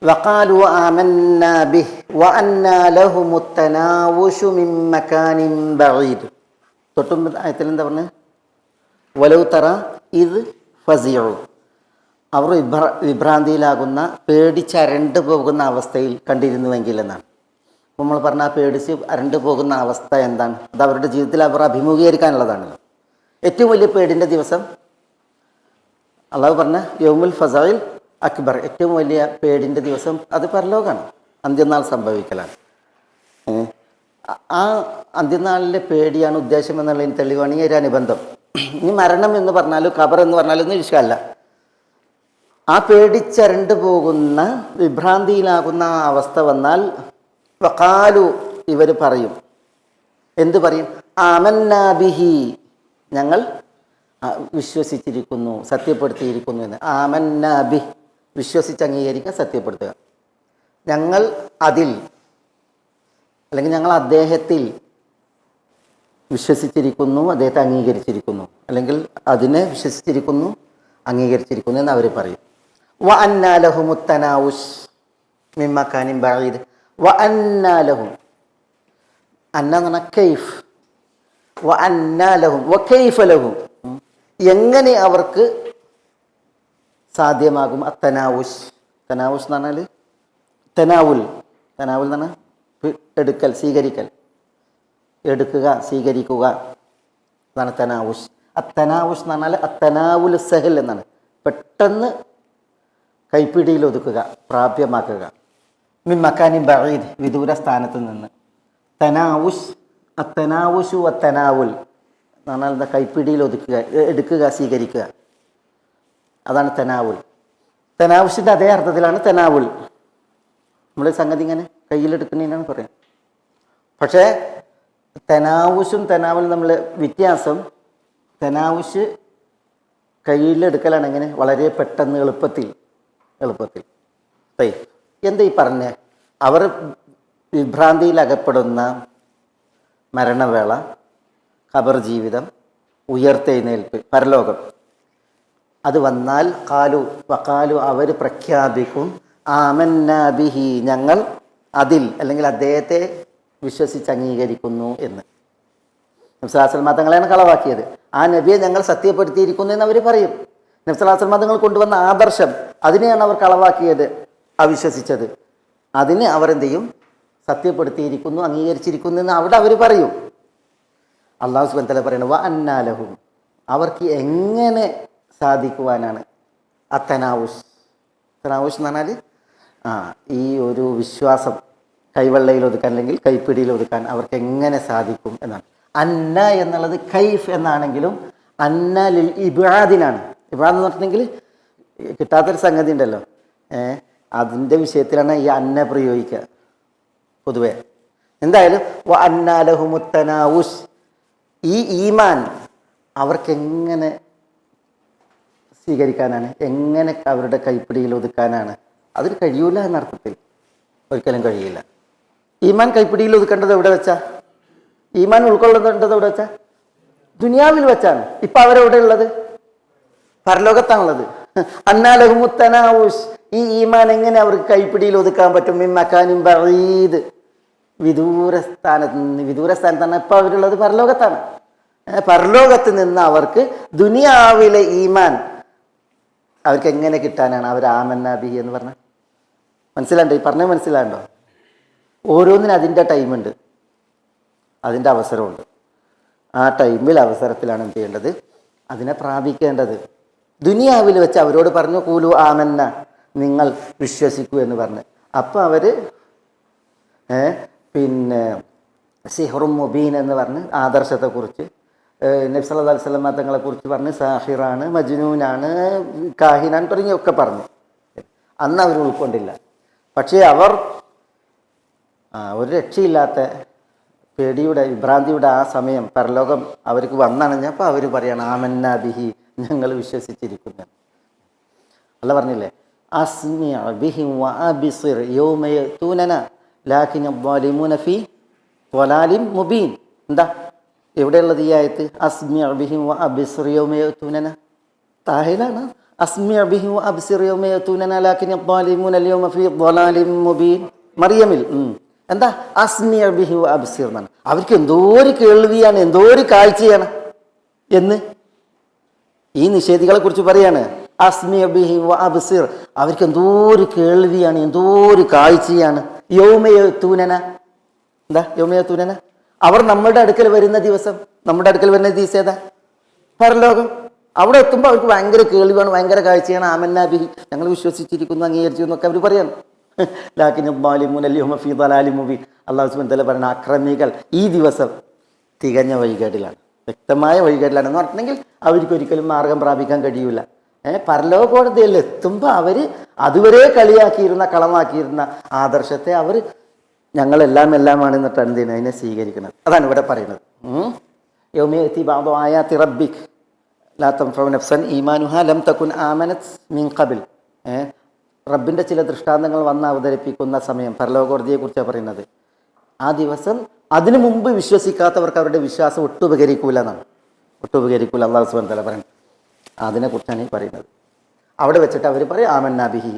Speaker 2: വഖാലു ആമന്നാ ബിഹി വഅന്നാ ലഹുമുത് തനാവുശു മിൻ മകാനിൻ ബഈദ്. തൊട്ടും ആയത്തിൽ എന്താ പറഞ്ഞത്? വലൗ തറ ഇദ് ഫസിഉ, അവർ വിഭ്രാന്തിയിലാകുന്ന, പേടിച്ചരണ്ടു പോകുന്ന അവസ്ഥയിൽ കണ്ടിരുന്നുവെങ്കിൽ എന്നാണ്. നമ്മൾ പറഞ്ഞാൽ പേടിച്ച് അരണ്ടു പോകുന്ന അവസ്ഥ എന്താണ്? അത് അവരുടെ ജീവിതത്തിൽ അവർ അഭിമുഖീകരിക്കാനുള്ളതാണല്ലോ. ഏറ്റവും വലിയ പേടിൻ്റെ ദിവസം അള്ളാഹു പറഞ്ഞ യൗമുൽ ഫസഇൽ അക്ബർ, ഏറ്റവും വലിയ പേടിൻ്റെ ദിവസം അത് പരലോകമാണ്, അന്ത്യനാൾ സംഭവിക്കലാണ്. ആ അന്ത്യനാളിലെ പേടിയാണ് ഉദ്ദേശം എന്നുള്ളതിന് തെളിവാണ് ഈ ഒരു അനുബന്ധം. ഇനി മരണം എന്ന് പറഞ്ഞാലും ഖബർ എന്ന് പറഞ്ഞാലും ഒന്നും വിഷയമല്ല. ആ പേടിച്ചരണ്ടു പോകുന്ന, വിഭ്രാന്തിയിലാകുന്ന ആ അവസ്ഥ വന്നാൽ വഖാലു, ഇവർ പറയും. എന്ത് പറയും? ആമന്നാ ബിഹി, ഞങ്ങൾ വിശ്വസിച്ചിരിക്കുന്നു, സത്യപ്പെടുത്തിയിരിക്കുന്നു എന്ന്. ആമന്നാ ബിഹി, വിശ്വസിച്ച് അംഗീകരിക്കുക, സത്യപ്പെടുത്തുക. ഞങ്ങൾ അതിൽ, അല്ലെങ്കിൽ ഞങ്ങൾ അദ്ദേഹത്തിൽ വിശ്വസിച്ചിരിക്കുന്നു, അദ്ദേഹത്തെ അംഗീകരിച്ചിരിക്കുന്നു, അല്ലെങ്കിൽ അതിനെ വിശ്വസിച്ചിരിക്കുന്നു, അംഗീകരിച്ചിരിക്കുന്നു എന്ന് അവർ പറയും. വ അന്നാ ലഹുമുത് തനാവുശ് മിൻ മകാനിൻ ബഈദ്. വ അന്നാ ലഹും, അന്ന എന്ന് പറഞ്ഞാൽ കൈഫ്. വ അന്നാ ലഹും വ കൈഫ ലഹും, എങ്ങനെ അവർക്ക് സാധ്യമാകും? അത്തനാവുശ്, തനാവുശ് എന്ന് പറഞ്ഞാൽ തനാവുൽ, തനാവുൽ എന്ന് പറഞ്ഞാൽ എടുക്കൽ, സ്വീകരിക്കൽ, എടുക്കുക, സ്വീകരിക്കുക. അതാണ് തനാവുഷ്. അത്തനാവുഷ് എന്ന് പറഞ്ഞാൽ അത്തനാവുൽ സഹൽ എന്നാണ്, പെട്ടെന്ന് കൈപ്പിടിയിൽ ഒതുക്കുക, പ്രാപ്യമാക്കുക. മിൻ മക്കാനിൻ ബഈദ്, വിദൂര സ്ഥാനത്ത് നിന്ന്. തനാവുഷ്, അത്തനാവുഷു അത്തനാവുൽ എന്ന് പറഞ്ഞാൽ എന്താ? കൈപ്പിടിയിൽ ഒതുക്കുക, എടുക്കുക, സ്വീകരിക്കുക. അതാണ് തനാവുൽ. തനാവുഷിൻ്റെ അതേ അർത്ഥത്തിലാണ് തനാവുൽ. നമ്മൾ സംഗതി ഇങ്ങനെ കയ്യിലെടുക്കുന്നതിനാണ് പറയാം. പക്ഷേ തനാവുഷും തനാവുലും നമ്മൾ വ്യത്യാസം, തനാവുഷ് കയ്യിലെടുക്കലാണ് എങ്ങനെ? വളരെ പെട്ടെന്ന്, എളുപ്പത്തിൽ. എന്താ ഈ പറഞ്ഞേ? അവർ വിഭ്രാന്തിയിൽ അകപ്പെടുന്ന മരണവേള, ഖബർ ജീവിതം, ഉയർത്തെഴുന്നേൽപ്പ്, പരലോകം, അത് വന്നാൽ വഖാലു അവർ പ്രഖ്യാപിക്കും, ആമന്നാ ബിഹി, ഞങ്ങൾ അതിൽ അല്ലെങ്കിൽ അദ്ദേഹത്തെ വിശ്വസിച്ച് അംഗീകരിക്കുന്നു എന്ന്. നബി സല്ലല്ലാഹു അലൈഹി വസല്ലം തങ്ങളെയാണ് കളവാക്കിയത്. ആ നബിയെ ഞങ്ങൾ സത്യപ്പെടുത്തിയിരിക്കുന്നു എന്ന് അവർ പറയും. നബി സല്ലല്ലാഹു അലൈഹി വസല്ലം തങ്ങൾ കൊണ്ടുവന്ന ആദർശം, അതിനെയാണ് അവർ കളവാക്കിയത്, അവിശ്വസിച്ചത്. അതിന് അവർ എന്ത് ചെയ്യും? സത്യപ്പെടുത്തിയിരിക്കുന്നു, അംഗീകരിച്ചിരിക്കുന്നു എന്ന് അവിടെ അവർ പറയും. അല്ലാഹു സുബ്ഹാനഹു വ തആല പറയുന്നത് വ അന്നാ ലഹും, അവർക്ക് എങ്ങനെ സാധിക്കുവാനാണ് അത്തനാവുഷ്. തനാവുഷ് എന്ന് പറഞ്ഞാൽ ഈ ഒരു വിശ്വാസം കൈവെള്ളയിൽ ഒതുക്കാൻ അല്ലെങ്കിൽ കൈപ്പിടിയിൽ ഒതുക്കാൻ അവർക്ക് എങ്ങനെ സാധിക്കും എന്നാണ്. അന്ന എന്നുള്ളത് കൈഫ് എന്നാണെങ്കിലും അന്ന ലിൽ ഇബ്ആദിനാണ്. ഇബ്ആദ് എന്ന് പറഞ്ഞിട്ടുണ്ടെങ്കിൽ കിട്ടാത്തൊരു സംഗതി ഉണ്ടല്ലോ, അതിൻ്റെ വിഷയത്തിലാണ് ഈ അന്ന പ്രയോഗിക്കുക പൊതുവെ. എന്തായാലും വ അന്നാ ലഹുമുത് തനാവുഷ്, ഈ ഈമാൻ അവർക്കെങ്ങനെ സ്വീകരിക്കാനാണ്, എങ്ങനെ അവരുടെ കൈപ്പിടിയിൽ ഒതുക്കാനാണ്? അതിന് കഴിയൂല എന്നർത്ഥത്തിൽ, ഒരിക്കലും കഴിയില്ല. ഈമാൻ കൈപ്പിടിയിൽ ഒതുക്കേണ്ടത് എവിടെ വെച്ചാ? ഈമാൻ ഉൾക്കൊള്ളേണ്ടത് എവിടെ വെച്ചാ? ദുനിയാവിൽ വെച്ചാണ്. ഇപ്പം അവരെവിടെ ഉള്ളത്? പരലോകത്താണുള്ളത്. അന്നാ ലഹുമുത് തനാവുഷ്, ഈ ഈമാൻ എങ്ങനെ അവർക്ക് കൈപ്പിടിയിൽ ഒതുക്കാൻ പറ്റും? മിൻ മക്കാനിൻ ബഈദ്, വിദൂര സ്ഥാനത്താണ് ഇപ്പം അവരുള്ളത്, പരലോകത്താണ്. പരലോകത്ത് നിന്ന് അവർക്ക് ദുനിയാവിലെ ഈമാൻ അവർക്ക് എങ്ങനെ കിട്ടാനാണ്? അവർ ആമന്നാ ബിഹി എന്ന് പറഞ്ഞാൽ മനസ്സിലാണ്ടോ? ഈ പറഞ്ഞത് മനസ്സിലാണ്ടോ? ഓരോന്നിനും അതിൻ്റെ ടൈമുണ്ട്, അതിൻ്റെ അവസരമുണ്ട്. ആ ടൈമിൽ, അവസരത്തിലാണ് എന്ത് ചെയ്യേണ്ടത്? അതിനെ പ്രാപിക്കേണ്ടത്. ദുനിയാവിൽ വെച്ച് അവരോട് പറഞ്ഞു കൂലു ആമന്ന, നിങ്ങൾ വിശ്വസിക്കൂ എന്ന് പറഞ്ഞ്. അപ്പം അവർ പിന്നെ സിഹ്റും മുബീൻ എന്ന് പറഞ്ഞ് ആദർശത്തെക്കുറിച്ച്, നബി സല്ലല്ലാഹു അലൈഹി വസല്ലം തങ്ങളെക്കുറിച്ച് പറഞ്ഞ് സാഹിറാണ്, മജ്നൂനാണ്, കാഹിനാൻ തുടങ്ങിയൊക്കെ പറഞ്ഞു. അന്ന് അവർ ഉൾക്കൊണ്ടില്ല. പക്ഷേ അവർ ഒരു രക്ഷയില്ലാത്ത പേടിയുടെ, വിഭ്രാന്തിയുടെ ആ സമയം, പരലോകം അവർക്ക് വന്നണഞ്ഞപ്പോൾ അവർ പറയാണ് ആമന്നാ ബിഹി, ഞങ്ങൾ വിശ്വസിച്ചിരിക്കുന്നു. അല്ല പറഞ്ഞില്ലേ, അസ്മി ബിഹിം വഅബ്സിർ യൗമ യഅ്തൂനന ലാകിൻ അദ്ദാലിമൂന ഫീ ളലാലിൻ മുബീൻ. എന്താ എവിടെയുള്ളത് ഈ ആയത്ത്? അസ്മി ബിഹിം വഅബ്സിർ യൗമ യഅ്തൂനന, താഹിലാണ്. അസ്മി ബിഹിം വഅബ്സിർ യൗമ യഅ്തൂനന ലാകിൻ അദ്ദാലിമൂന അൽയൗമ ഫീ ളലാലിൻ മുബീൻ. മറിയമിൽ എന്താ അസ്മി ബിഹി വഅബ്സിർ എന്നാണ്. അവർക്ക് എന്തോ ഒരു കേൾവിയാണ്, എന്തോ ഒരു കാഴ്ചയാണ് എന്ന് ഈ നിഷേധികളെ കുറിച്ച് പറയാണ്. അസ്മി ബിഹി വഅബ്സിർ, അവർക്ക് എന്തോ ഒരു കേൾവിയാണ്, എന്തോ ഒരു കാഴ്ചയാണ്. യൗമയത്തൂനന, എന്താ യൗമയത്തൂനന? അവർ നമ്മുടെ അടുക്കൽ വരുന്ന ദിവസം. നമ്മുടെ അടുക്കൽ വരുന്ന ദിവസം ഏതാ? പരലോകം. അവിടെ എത്തുമ്പോൾ അവർക്ക് ഭയങ്കര കേൾവിയാണ്, ഭയങ്കര കാഴ്ചയാണ്. ആമന്നാ ബിഹി, ഞങ്ങൾ വിശ്വസിച്ചിരിക്കുന്നു, അംഗീകരിച്ചു എന്നൊക്കെ അവർ പറയാണ്. ലാകിൻ അദ്ദാലിമൂന അൽയൗമ ഫീ ളലാലിൻ മുബീൻ. അല്ലാഹു സുബ്ഹാനഹു വ തആല പറയുന്ന അക്രമികൾ ഈ ദിവസം തികഞ്ഞ വഴികേടിലാണ്, വ്യക്തമായ വഴികേടിലാണ് എന്ന് പറഞ്ഞിട്ടുണ്ടെങ്കിൽ അവർക്ക് ഒരിക്കലും മാർഗം പ്രാപിക്കാൻ കഴിയൂല. പരലോക കോടതിയിൽ എത്തുമ്പോൾ അവർ അതുവരെ കളിയാക്കിയിരുന്ന, കളമാക്കിയിരുന്ന ആദർശത്തെ അവർ ഞങ്ങളെല്ലാം എല്ലാമാണ് എന്നിട്ട് എന്തിനാ അതിനെ സ്വീകരിക്കുന്നത്. അതാണ് ഇവിടെ പറയുന്നത്. യൗമ യഅതി ബഅദു ആയാതി റബ്ബിക് ലാ തൻഫഉ നഫ്സൻ ഈമാനുഹാ ലം തകുൻ ആമനത് മിൻ ഖബൽ. റബ്ബിൻ്റെ ചില ദൃഷ്ടാന്തങ്ങൾ വന്ന് അവതരിപ്പിക്കുന്ന സമയം, പരലോകോടതിയെക്കുറിച്ചാണ് പറയുന്നത്. ആ ദിവസം അതിനു മുമ്പ് വിശ്വസിക്കാത്തവർക്ക് അവരുടെ വിശ്വാസം ഒട്ടുപകരിക്കൂല എന്നാണ്. ഒട്ടുപകരിക്കൂല അല്ലാഹു സുബ്ഹാനഹു വ തആല പറയുന്നത്. അതിനെക്കുറിച്ചാണ് ഈ പറയുന്നത്. അവിടെ വെച്ചിട്ട് അവർ പറയും ആമന്നാ ബിഹി,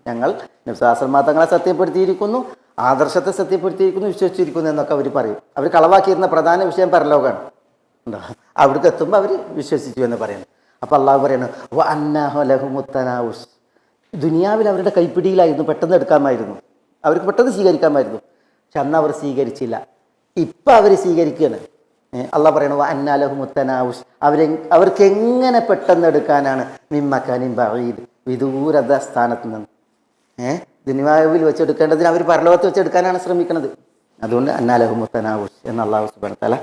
Speaker 2: ഞങ്ങൾ നബി സല്ലല്ലാഹു അലൈഹി വസല്ലം തങ്ങളെ സത്യപ്പെടുത്തിയിരിക്കുന്നു, ആദർശത്തെ സത്യപ്പെടുത്തിയിരിക്കുന്നു, വിശ്വസിച്ചിരിക്കുന്നു എന്നൊക്കെ അവർ പറയും. അവർ കളവാക്കിയിരുന്ന പ്രധാന വിഷയം പരലോകമാണ്. അവിടേക്ക് എത്തുമ്പോൾ അവർ വിശ്വസിച്ചു എന്ന് പറയുന്നത്. അപ്പോൾ അള്ളാഹു പറയുന്നത് വ അന്നാ ലഹുമുത് തനാവുഷ്, ദുനിയാവിൽ അവരുടെ കൈപ്പിടിയിലായിരുന്നു, പെട്ടെന്ന് എടുക്കാമായിരുന്നു, അവർക്ക് പെട്ടെന്ന് സ്വീകരിക്കാമായിരുന്നു. പക്ഷെ അന്ന് അവർ സ്വീകരിച്ചില്ല. ഇപ്പം അവർ സ്വീകരിക്കുകയാണ്. അള്ളാഹ് പറയണു അന്നാലഹു മുത്തനാവുഷ് അവർക്ക് എങ്ങനെ പെട്ടെന്ന് എടുക്കാനാണ് മിമ്മക്കാനിൻ ബഈദ് വിദൂരത സ്ഥാനത്ത് നിന്ന് ദുനിയാവിൽ വെച്ചെടുക്കേണ്ടതിന് അവർ പരലോകത്ത് വെച്ചെടുക്കാനാണ് ശ്രമിക്കുന്നത്. അതുകൊണ്ട് അന്നാലഹു മുത്തനാവുഷ് എന്ന് അള്ളാഹു സുബ്ഹാനഹു വ തആല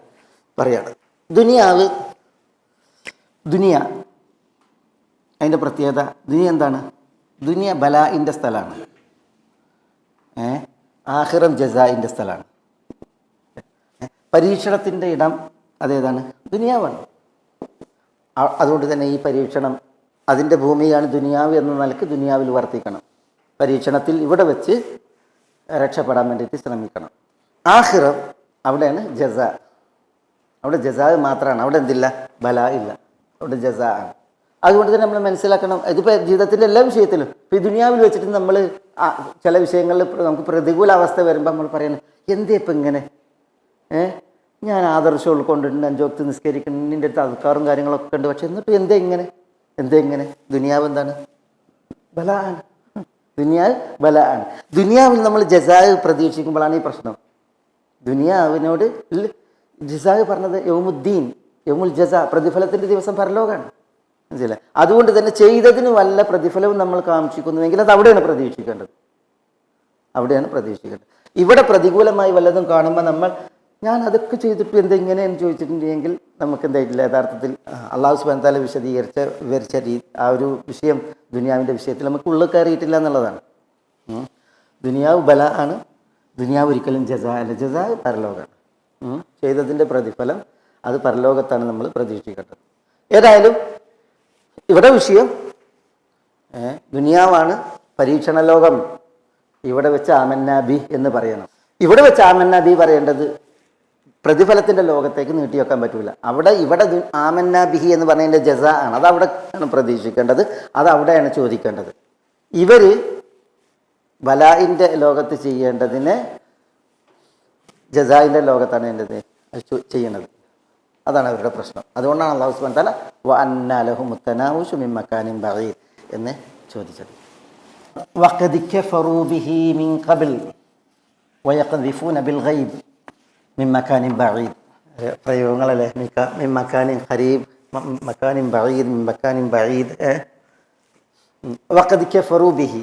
Speaker 2: പറയാണ്. ദുനിയ അതിൻ്റെ പ്രത്യേകത, ദുനിയ എന്താണ്? ദുനിയ ബലാഇൻ്റെ സ്ഥലമാണ്, ആഖിറം ജസാഇൻ്റെ സ്ഥലമാണ്. പരീക്ഷണത്തിൻ്റെ ഇടം അതേതാണ്? ദുനിയാവാണ്. അതുകൊണ്ട് തന്നെ ഈ പരീക്ഷണം അതിൻ്റെ ഭൂമിയാണ് ദുനിയാവ് എന്ന നിലക്ക് ദുനിയാവിൽ വർത്തിക്കണം. പരീക്ഷണത്തിൽ ഇവിടെ വെച്ച് രക്ഷപ്പെടാൻ വേണ്ടിയിട്ട് ശ്രമിക്കണം. ആഖിറം അവിടെയാണ് ജസാ. അവിടെ ജസാ മാത്രമാണ്, അവിടെ എന്തില്ല? ബലാ ഇല്ല, അവിടെ ജസാ ആണ്. അതുകൊണ്ട് തന്നെ നമ്മൾ മനസ്സിലാക്കണം, ഇതിപ്പോൾ ജീവിതത്തിൻ്റെ എല്ലാ വിഷയത്തിലും ഇപ്പോൾ ഈ ദുനിയാവിൽ വെച്ചിട്ട് നമ്മൾ ചില വിഷയങ്ങളിൽ നമുക്ക് പ്രതികൂല അവസ്ഥ വരുമ്പോൾ നമ്മൾ പറയുന്നത് എന്തേ ഇപ്പം ഇങ്ങനെ, ഞാൻ ആദർശം ഉൾക്കൊണ്ടിട്ടുണ്ട്, 5 വക്ത് നിസ്കരിക്കുന്നുണ്ട്, എൻ്റെ അടുത്ത് അദ്കാറും കാര്യങ്ങളൊക്കെ ഉണ്ട്, പക്ഷെ എന്നിട്ട് എന്തേ ഇങ്ങനെ? ദുനിയാവ് എന്താണ്? ബല ആണ്. ദുനിയാവ് ബല ആണ്. ദുനിയാവിൽ നമ്മൾ ജസാവ് പ്രതീക്ഷിക്കുമ്പോഴാണ് ഈ പ്രശ്നം. ദുനിയാവിനോട് ജസാവ് പറഞ്ഞത് യൗമുദ്ദീൻ, യൗമുൽ ജസാ, പ്രതിഫലത്തിൻ്റെ ദിവസം പരലോകമാണ്. മനസ്സിലായില്ല? അതുകൊണ്ട് തന്നെ ചെയ്തതിന് വല്ല പ്രതിഫലവും നമ്മൾ കാക്ഷിക്കുന്നുവെങ്കിൽ അത് അവിടെയാണ് പ്രതീക്ഷിക്കേണ്ടത്. ഇവിടെ പ്രതികൂലമായി വല്ലതും കാണുമ്പോൾ നമ്മൾ ഞാൻ അതൊക്കെ ചെയ്തിട്ട് എന്തെങ്ങനെ എന്ന് ചോദിച്ചിട്ടുണ്ടെങ്കിൽ നമുക്ക് എന്തായിട്ടില്ല, യഥാർത്ഥത്തിൽ അള്ളാഹു സുബ്ഹാനഹു വ തആല വിവരിച്ച ആ ഒരു വിഷയം ദുനിയാവിൻ്റെ വിഷയത്തിൽ നമുക്ക് ഉള്ളിൽ കയറിയിട്ടില്ല എന്നുള്ളതാണ്. ദുനിയാവ് ബല ആണ്. ദുനിയാവ് ഒരിക്കലും ജസാ അല്ല, ജസാ പരലോകമാണ്. ചെയ്തതിൻ്റെ പ്രതിഫലം അത് പരലോകത്താണ് നമ്മൾ പ്രതീക്ഷിക്കേണ്ടത്. ഏതായാലും ഇവിടെ വിഷയം ദുനിയാവാണ്, പരീക്ഷണ ലോകം. ഇവിടെ വെച്ച് ആമന്നാബി എന്ന് പറയണം. ഇവിടെ വെച്ച് ആമന്നാബി പറയേണ്ടത് പ്രതിഫലത്തിൻ്റെ ലോകത്തേക്ക് നീട്ടി വെക്കാൻ പറ്റൂല. ഇവിടെ ആമന്നാബിഹി എന്ന് പറയുന്നതിൻ്റെ ജസാ ആണ്, അത് അവിടെയാണ് പ്രതീക്ഷിക്കേണ്ടത്, അത് അവിടെയാണ് ചോദിക്കേണ്ടത്. ഇവർ ബലായിൻ്റെ ലോകത്ത് ചെയ്യേണ്ടതിന് ജസായിൻ്റെ ലോകത്താണ് വേണ്ടത് ചെയ്യണത്. അതാണ് അവരുടെ പ്രശ്നം. അതുകൊണ്ടാണ് അല്ലാഹു സുബ്ഹാനഹു വ തആല വഅന്നാ ലഹും മുത്തനാവുശു മിൻ മക്കാനിൻ ബഈദ് എന്ന് ചോദിച്ചത്. വഖദ് കഫറൂ ബിഹി മിൻ ഖബൽ വയഖ്ദിഫൂന ബിൽ ഗൈബ് മിൻ മക്കാനിൻ ബഈദ്. പ്രയോഗങ്ങളല്ലേ, മിൻ മക്കാനിൻ ഖരീബ്, മക്കാനിൻ ബഈദ്, മിൻ മക്കാനിൻ ബഈദ്. വഖദ് കഫറൂ ബിഹി,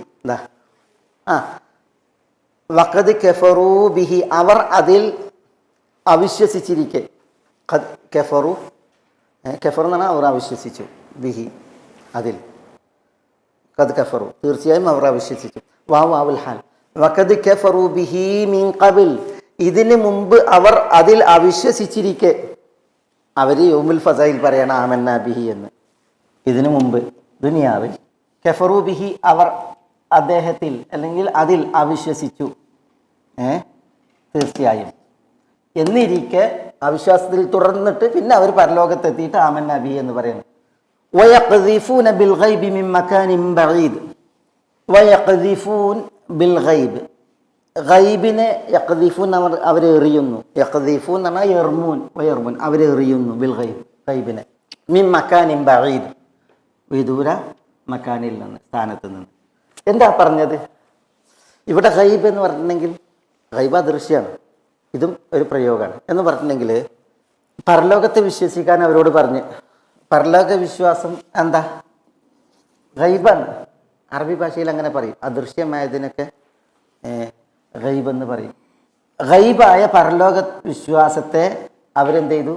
Speaker 2: വഖദ് കഫറൂ ബിഹി, അവർ അതിൽ അവിശ്വസിച്ചിരിക്കെ. കഫറു എന്ന് പറഞ്ഞാൽ അവർ അവിശ്വസിച്ചു, ബിഹി അതിൽ, ഖദ് കഫറു തീർച്ചയായും അവർ അവിശ്വസിച്ചു. വാവുൽ ഹാൽ. വഖദ് കഫറു ബിഹി മിൻ ഖബൽ, ഇതിന് മുമ്പ് അവർ അതിൽ അവിശ്വസിച്ചിരിക്കെ. അവർ യൗമുൽ ഫസയിൽ പറയണം ആമന്നാ ബിഹി എന്ന്. ഇതിനു മുമ്പ് ദുനിയാവിൽ കഫറു ബിഹി, അവർ അദ്ദേഹത്തിൽ അല്ലെങ്കിൽ അതിൽ അവിശ്വസിച്ചു, തീർച്ചയായും എന്നിരിക്കെ അവിശ്വാസത്തിൽ തുടർന്നിട്ട് പിന്നെ അവർ പരലോകത്തെത്തിയിട്ട് ആമന്നാ ബിഹി എന്ന് പറയുന്നു. വയഖ്ദിഫൂന ബിൽ ഗൈബി മിൻ മക്കാനിൻ ബഈദ്. വയഖ്ദിഫൂൻ ബിൽ ഗൈബ്, ഗൈബിനെ യഖ്ദിഫൂൻ അവർ എറിയുന്നു. യഖ്ദിഫൂൻ എന്ന് പറഞ്ഞാൽ യർമൂൻ അവർ എറിയുന്നു. ബിൽ ഗൈബ്, ഗൈബിനെ. മിൻ മക്കാനിൻ ബഈദ്, വിദൂര മക്കാനിൽ നിന്ന്, സ്ഥാനത്ത് നിന്ന്. എന്താ പറഞ്ഞത് ഇവിടെ? ഗൈബ് എന്ന് പറഞ്ഞിട്ടുണ്ടെങ്കിൽ ഗൈബ് അദൃശ്യമാണ്. ഇതും ഒരു പ്രയോഗമാണ്. എന്ന് പറഞ്ഞിട്ടുണ്ടെങ്കിൽ പരലോകത്തെ വിശ്വസിക്കാൻ അവരോട് പറഞ്ഞ്, പരലോക വിശ്വാസം എന്താ? ഗൈബാണ്. അറബി ഭാഷയിൽ അങ്ങനെ പറയും, അദൃശ്യമായതിനൊക്കെ ഗൈബ് എന്ന് പറയും. ഗൈബായ പരലോക വിശ്വാസത്തെ അവരെന്ത് ചെയ്തു?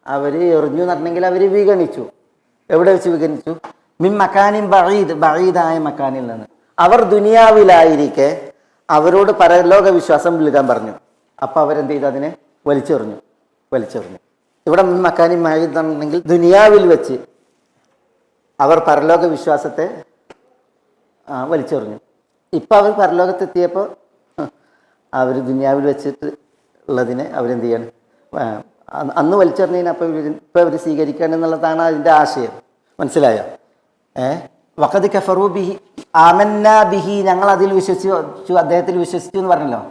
Speaker 2: അവർ എറിഞ്ഞു എന്ന് പറഞ്ഞെങ്കിൽ അവർ വിഗണിച്ചു. എവിടെ വെച്ച് വിഗണിച്ചു? മിൻ മക്കാനിൻ ബഈദ്, ബഈദായ മക്കാനിൽ നിന്ന്. അവർ ദുനിയാവിലായിരിക്കെ അവരോട് പരലോക വിശ്വാസം വിൽക്കാൻ പറഞ്ഞു. അപ്പം അവരെന്ത് ചെയ്തു? അതിനെ വലിച്ചെറിഞ്ഞു. ഇവിടെ മിൻ മക്കാനിൻ ബഈദ് എന്നുണ്ടെങ്കിൽ ദുനിയാവിൽ വെച്ച് അവർ പരലോക വിശ്വാസത്തെ വലിച്ചെറിഞ്ഞു. ഇപ്പം അവർ പരലോകത്തെത്തിയപ്പോൾ അവർ ദുനിയാവിൽ വെച്ചിട്ട് ഉള്ളതിനെ അവരെന്ത് ചെയ്യാണ്? അന്ന് വലിച്ചെറിഞ്ഞതിന് അപ്പം ഇപ്പം അവർ സ്വീകരിക്കണം എന്നുള്ളതാണ് അതിൻ്റെ ആശയം. മനസ്സിലായോ? വഖദ് കഫറൂ ബിഹി ആമന്നാ ബിഹി, ഞങ്ങൾ അതിൽ വിശ്വസിച്ചു, അദ്ദേഹത്തിൽ വിശ്വസിച്ചു എന്ന് പറഞ്ഞല്ലോ.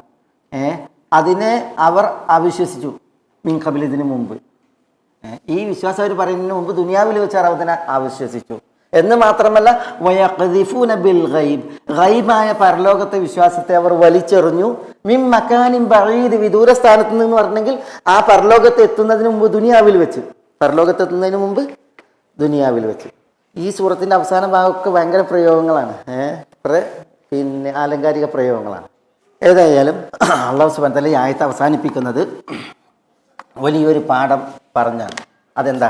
Speaker 2: അതിനെ അവർ അവിശ്വസിച്ചു. മിൻ ഖബൽ, ഇതിന് മുമ്പ്. ഈ വിശ്വാസം അവർ പറയുന്നതിന് മുമ്പ് ദുനിയാവിൽ വെച്ച് അവർ അതിനെ അവിശ്വസിച്ചു. എന്ന് മാത്രമല്ല വയഖ്ദിഫൂന ബിൽ ഗൈബ്, ഗൈബായ പരലോകത്തെ വിശ്വാസത്തെ അവർ വലിച്ചെറിഞ്ഞു. മിൻ മക്കാനിൻ ബഈദ്, വിദൂര സ്ഥാനത്ത് നിന്ന് പറഞ്ഞെങ്കിൽ ആ പരലോകത്ത് എത്തുന്നതിന് മുമ്പ് ദുനിയാവിൽ വെച്ച്, പരലോകത്തെത്തുന്നതിന് മുമ്പ് ദുനിയാവിൽ വെച്ച്. ഈ സൂറത്തിൻ്റെ അവസാന ഭാഗമൊക്കെ ഭയങ്കര പ്രയോഗങ്ങളാണ്, പിന്നെ ആലങ്കാരിക പ്രയോഗങ്ങളാണ്. ഏതായാലും അല്ലാഹു സുബ്ഹാനഹു വ തആല ഈ ആയത്ത് അവസാനിപ്പിക്കുന്നത് വലിയൊരു പാഠം പറഞ്ഞാണ്. അതെന്താ?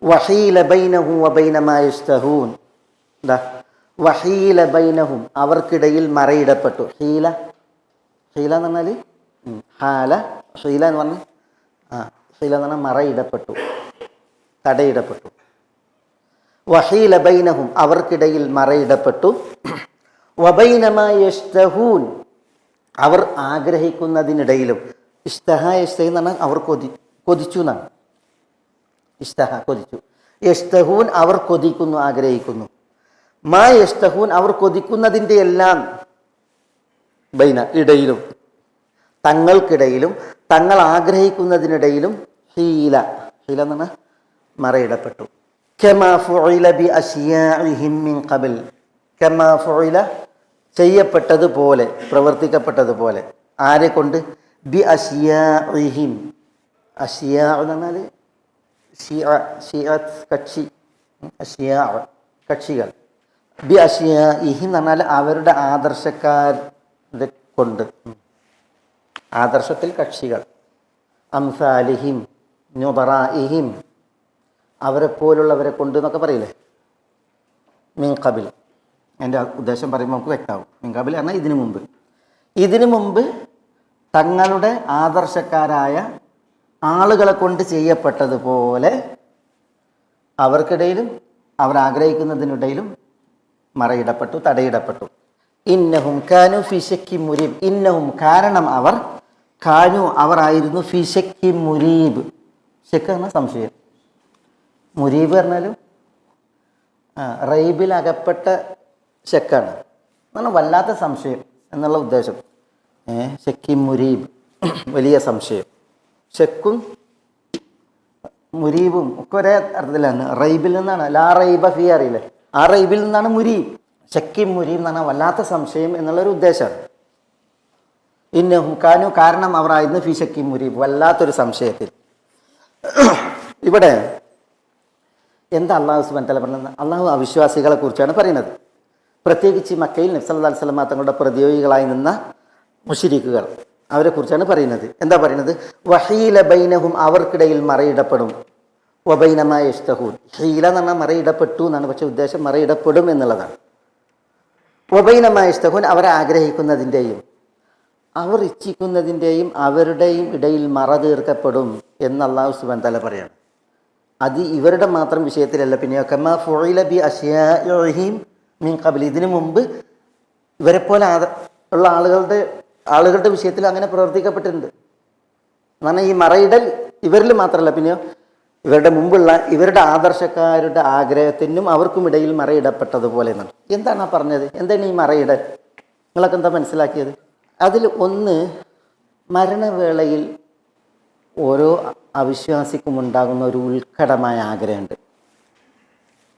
Speaker 2: വഹീല ബൈനഹും വബൈന മാ യസ്തഹൂൻ. എന്താ? വഹീല ബൈനഹും, അവർക്കിടയിൽ മറയിടപ്പെട്ടു. ഹീല, ഹീല എന്ന് പറഞ്ഞാൽ ഹാല, ഹീല എന്ന് പറഞ്ഞാൽ ഹീല എന്ന് പറഞ്ഞാൽ മറയിടപ്പെട്ടു, തടയിടപ്പെട്ടു. വഹീല ബൈനഹും, അവർക്കിടയിൽ മറയിടപ്പെട്ടു. വബൈന മാ യസ്തഹൂൻ, അവർ ആഗ്രഹിക്കുന്നതിനിടയിലും. ഇഷ്തഹ യസ്തഹി എന്ന് പറഞ്ഞാൽ അവർ കൊതിച്ചു എന്നാണ്. ഇഷ്തഹ കൊതിച്ചു, യസ്തഹൂൻ അവർ കൊതിക്കുന്നു, ആഗ്രഹിക്കുന്നു. മാ യസ്തഹൂൻ അവർ കൊതിക്കുന്നതിൻ്റെ എല്ലാം, ബൈന ഇടയിലും, തങ്ങൾക്കിടയിലും തങ്ങൾ ആഗ്രഹിക്കുന്നതിനിടയിലും ഹീല, ഹീല എന്ന് പറഞ്ഞാൽ മറയിടപ്പെട്ടു. കമാ ഫുഇല ബി അശ്യാഇഹിം മിൻ ഖബൽ, കമാ ഫുഇല ചെയ്യപ്പെട്ടതുപോലെ, പ്രവർത്തിക്കപ്പെട്ടതുപോലെ. ആരെ കൊണ്ട്? ബി അശ്യാഇഹിം, അശ്യാ എന്ന് പറഞ്ഞാൽ കക്ഷി, അശ്യാ കക്ഷികൾ. ബി അശ്യാഇഹിം എന്ന് പറഞ്ഞാൽ അവരുടെ ആദർശക്കാരെ കൊണ്ട്, ആദർശത്തിൽ കക്ഷികൾ. അംസാലിഹിം നുബറാഇഹിം, അവരെ പോലുള്ളവരെ കൊണ്ട് എന്നൊക്കെ പറയില്ലേ. മിൻ ഖബിൽ, എൻ്റെ ഉദ്ദേശം പറയുമ്പോൾ നമുക്ക് വ്യക്തമാവും. മിൻ ഖബിൽ പറഞ്ഞാൽ ഇതിനു മുമ്പ് തങ്ങളുടെ ആദർശക്കാരായ ആളുകളെ കൊണ്ട് ചെയ്യപ്പെട്ടതുപോലെ അവർക്കിടയിലും അവർ ആഗ്രഹിക്കുന്നതിനിടയിലും മറയിടപ്പെട്ടു, തടയിടപ്പെട്ടു. ഇന്നഹും കാനു ഫി ശക്കി മുരീബ്, ഇന്നഹും കാരണം അവർ, കാനു അവർ ആയിരുന്നു, ഫി ശക്കി മുരീബ്, ശക്ക് എന്ന സംശയം, മുരീബ് പറഞ്ഞാലും റൈബിൽ അകപ്പെട്ട ശക്കാണ്, എന്നാണ് വല്ലാത്ത സംശയം എന്നുള്ള ഉദ്ദേശം. ശക്കി മുരീബ്, വലിയ സംശയം. ശക്കും മുരീബും ഒക്കെ ഒരേ അർത്ഥത്തിലാണ്. റൈബിൽ നിന്നാണ്, ലാ റൈബ ഫി അറിയില്ലേ, ആ റൈബിൽ നിന്നാണ് മുരീബ്. ശക്കി മുരീബ് എന്ന് പറഞ്ഞാൽ വല്ലാത്ത സംശയം എന്നുള്ളൊരു ഉദ്ദേശമാണ്. ഇന്നഹും കാനു കാരണം അവർ ആയിരുന്നു, ഫി ശക്കി മുരീബ്, വല്ലാത്തൊരു സംശയത്തിൽ. ഇവിടെ എന്താ അള്ളാഹു സുബ്ഹാനഹു വ തആല പറഞ്ഞത്? അള്ളാഹു അവിശ്വാസികളെ കുറിച്ചാണ് പറയുന്നത്. പ്രത്യേകിച്ച് മക്കയിൽ നബി സല്ലല്ലാഹു അലൈഹി വസല്ലം തങ്ങളുടെ പ്രതിയോഗികളായി നിന്ന മുശ്രിക്കുകൾ, അവരെ കുറിച്ചാണ് പറയുന്നത്. എന്താ പറയുന്നത്? വഹീല ബൈനഹും, അവർക്കിടയിൽ മറയിടപ്പെടും. വബൈന മാ യസ്തഹൂൻ, ഹീല എന്ന് പറഞ്ഞാൽ മറയിടപ്പെട്ടു എന്നാണ്, പക്ഷെ ഉദ്ദേശം മറയിടപ്പെടും എന്നുള്ളതാണ്. വബൈന മാ യസ്തഹൂൻ, അവരെ ആഗ്രഹിക്കുന്നതിൻ്റെയും അവർ ഇച്ഛിക്കുന്നതിൻ്റെയും അവരുടെയും ഇടയിൽ മറ തീർക്കപ്പെടും എന്ന് അല്ലാഹു സുബ്ഹാനഹു വ തആല പറയാണ്. അത് ഇവരുടെ മാത്രം വിഷയത്തിലല്ല, പിന്നെ കമാ ഫുഇല ബി അശ്യാഇഹിം മിൻ ഖബൽ, ഇതിനു മുമ്പ് ഇവരെ പോലെ ഉള്ള ആളുകളുടെ വിഷയത്തിൽ അങ്ങനെ പ്രവർത്തിക്കപ്പെട്ടിട്ടുണ്ട്. എന്നാൽ ഈ മറയിടൽ ഇവരിൽ മാത്രമല്ല, പിന്നെയോ ഇവരുടെ മുമ്പുള്ള ഇവരുടെ ആദർശക്കാരുടെ ആഗ്രഹത്തിനും അവർക്കും ഇടയിൽ മറയിടപ്പെട്ടതുപോലെ എന്നാണ്. എന്താണ് ആ പറഞ്ഞത്? എന്താണ് ഈ മറയിടൽ? നിങ്ങളൊക്കെ എന്താ മനസ്സിലാക്കിയത്? അതിൽ ഒന്ന്, മരണവേളയിൽ ഓരോ അവിശ്വാസിക്കും ഉണ്ടാകുന്ന ഒരു ഉത്കടമായ ആഗ്രഹമുണ്ട്.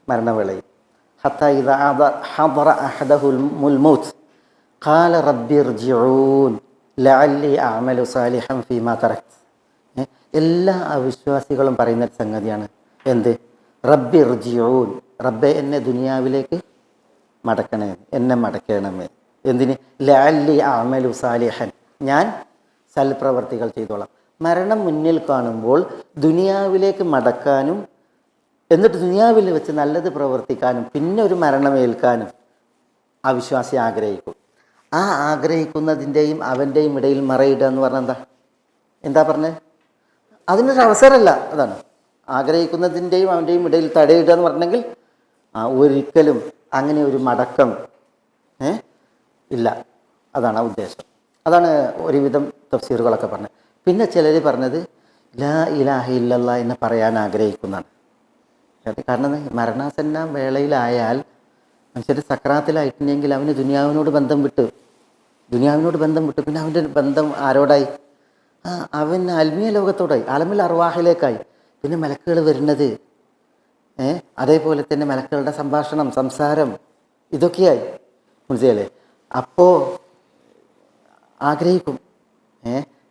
Speaker 2: മരണവേളയിൽ ഹത്താ ഇദാ ഹദറ അഹദഹുൽ മൗത്ത് ഖാല റബ്ബി ഇർജിഊൻ ലഅല്ലി അഅമലു സാലിഹൻ ഫീമാ തറക്ത്. എല്ലാ അവിശ്വാസികളും പറയുന്ന ഒരു സംഗതിയാണ് എന്ത്? റബ്ബി ഇർജിഊൻ, റബ്ബെ എന്നെ ദുനിയാവിലേക്ക് മടക്കണേ, എന്നെ മടക്കണമേ. എന്തിന്? ലഅല്ലി അഅമലു സാലിഹൻ, ഞാൻ സൽപ്രവർത്തികൾ ചെയ്തോളാം. മരണം മുന്നിൽ കാണുമ്പോൾ ദുനിയാവിലേക്ക് മടക്കാനും എന്നിട്ട് ദുനിയാവിൽ വെച്ച് നല്ലത് പ്രവർത്തിക്കാനും പിന്നെ ഒരു മരണമേൽക്കാനും അവിശ്വാസി ആഗ്രഹിക്കും. ആ ആഗ്രഹിക്കുന്നതിൻ്റെയും അവൻ്റെയും ഇടയിൽ മറയിടുക എന്ന് പറഞ്ഞാൽ എന്താ പറഞ്ഞത്? അതിനൊരു അവസരമല്ല. അതാണ് ആഗ്രഹിക്കുന്നതിൻ്റെയും അവൻ്റെയും ഇടയിൽ തടയിടുക എന്ന് പറഞ്ഞെങ്കിൽ ഒരിക്കലും അങ്ങനെ ഒരു മടക്കം ഇല്ല. അതാണ് ആ ഉദ്ദേശം. അതാണ് ഒരുവിധം തഫ്സീറുകളൊക്കെ പറഞ്ഞത്. പിന്നെ ചിലർ പറഞ്ഞത് ലാ ഇലാഹ ഇല്ലല്ലാഹ് എന്ന് പറയാൻ ആഗ്രഹിക്കുന്നതാണ്. കാരണം മരണാസന്ന വേളയിലായാൽ മനുഷ്യർ സക്രാത്തിലായിട്ടുണ്ടെങ്കിൽ അവന് ദുനിയാവിനോട് ബന്ധം വിട്ട് പിന്നെ അവൻ്റെ ബന്ധം ആരോടായി? അവൻ ആത്മീയ ലോകത്തോടായി, ആലമുൽ അർവാഹിലേക്കായി. പിന്നെ മലക്കുകൾ വരുന്നത് അതേപോലെ തന്നെ മലക്കളുടെ സംഭാഷണം, സംസാരം, ഇതൊക്കെയായി. മനസ്സിലല്ലേ? അപ്പോൾ ആഗ്രഹിക്കും,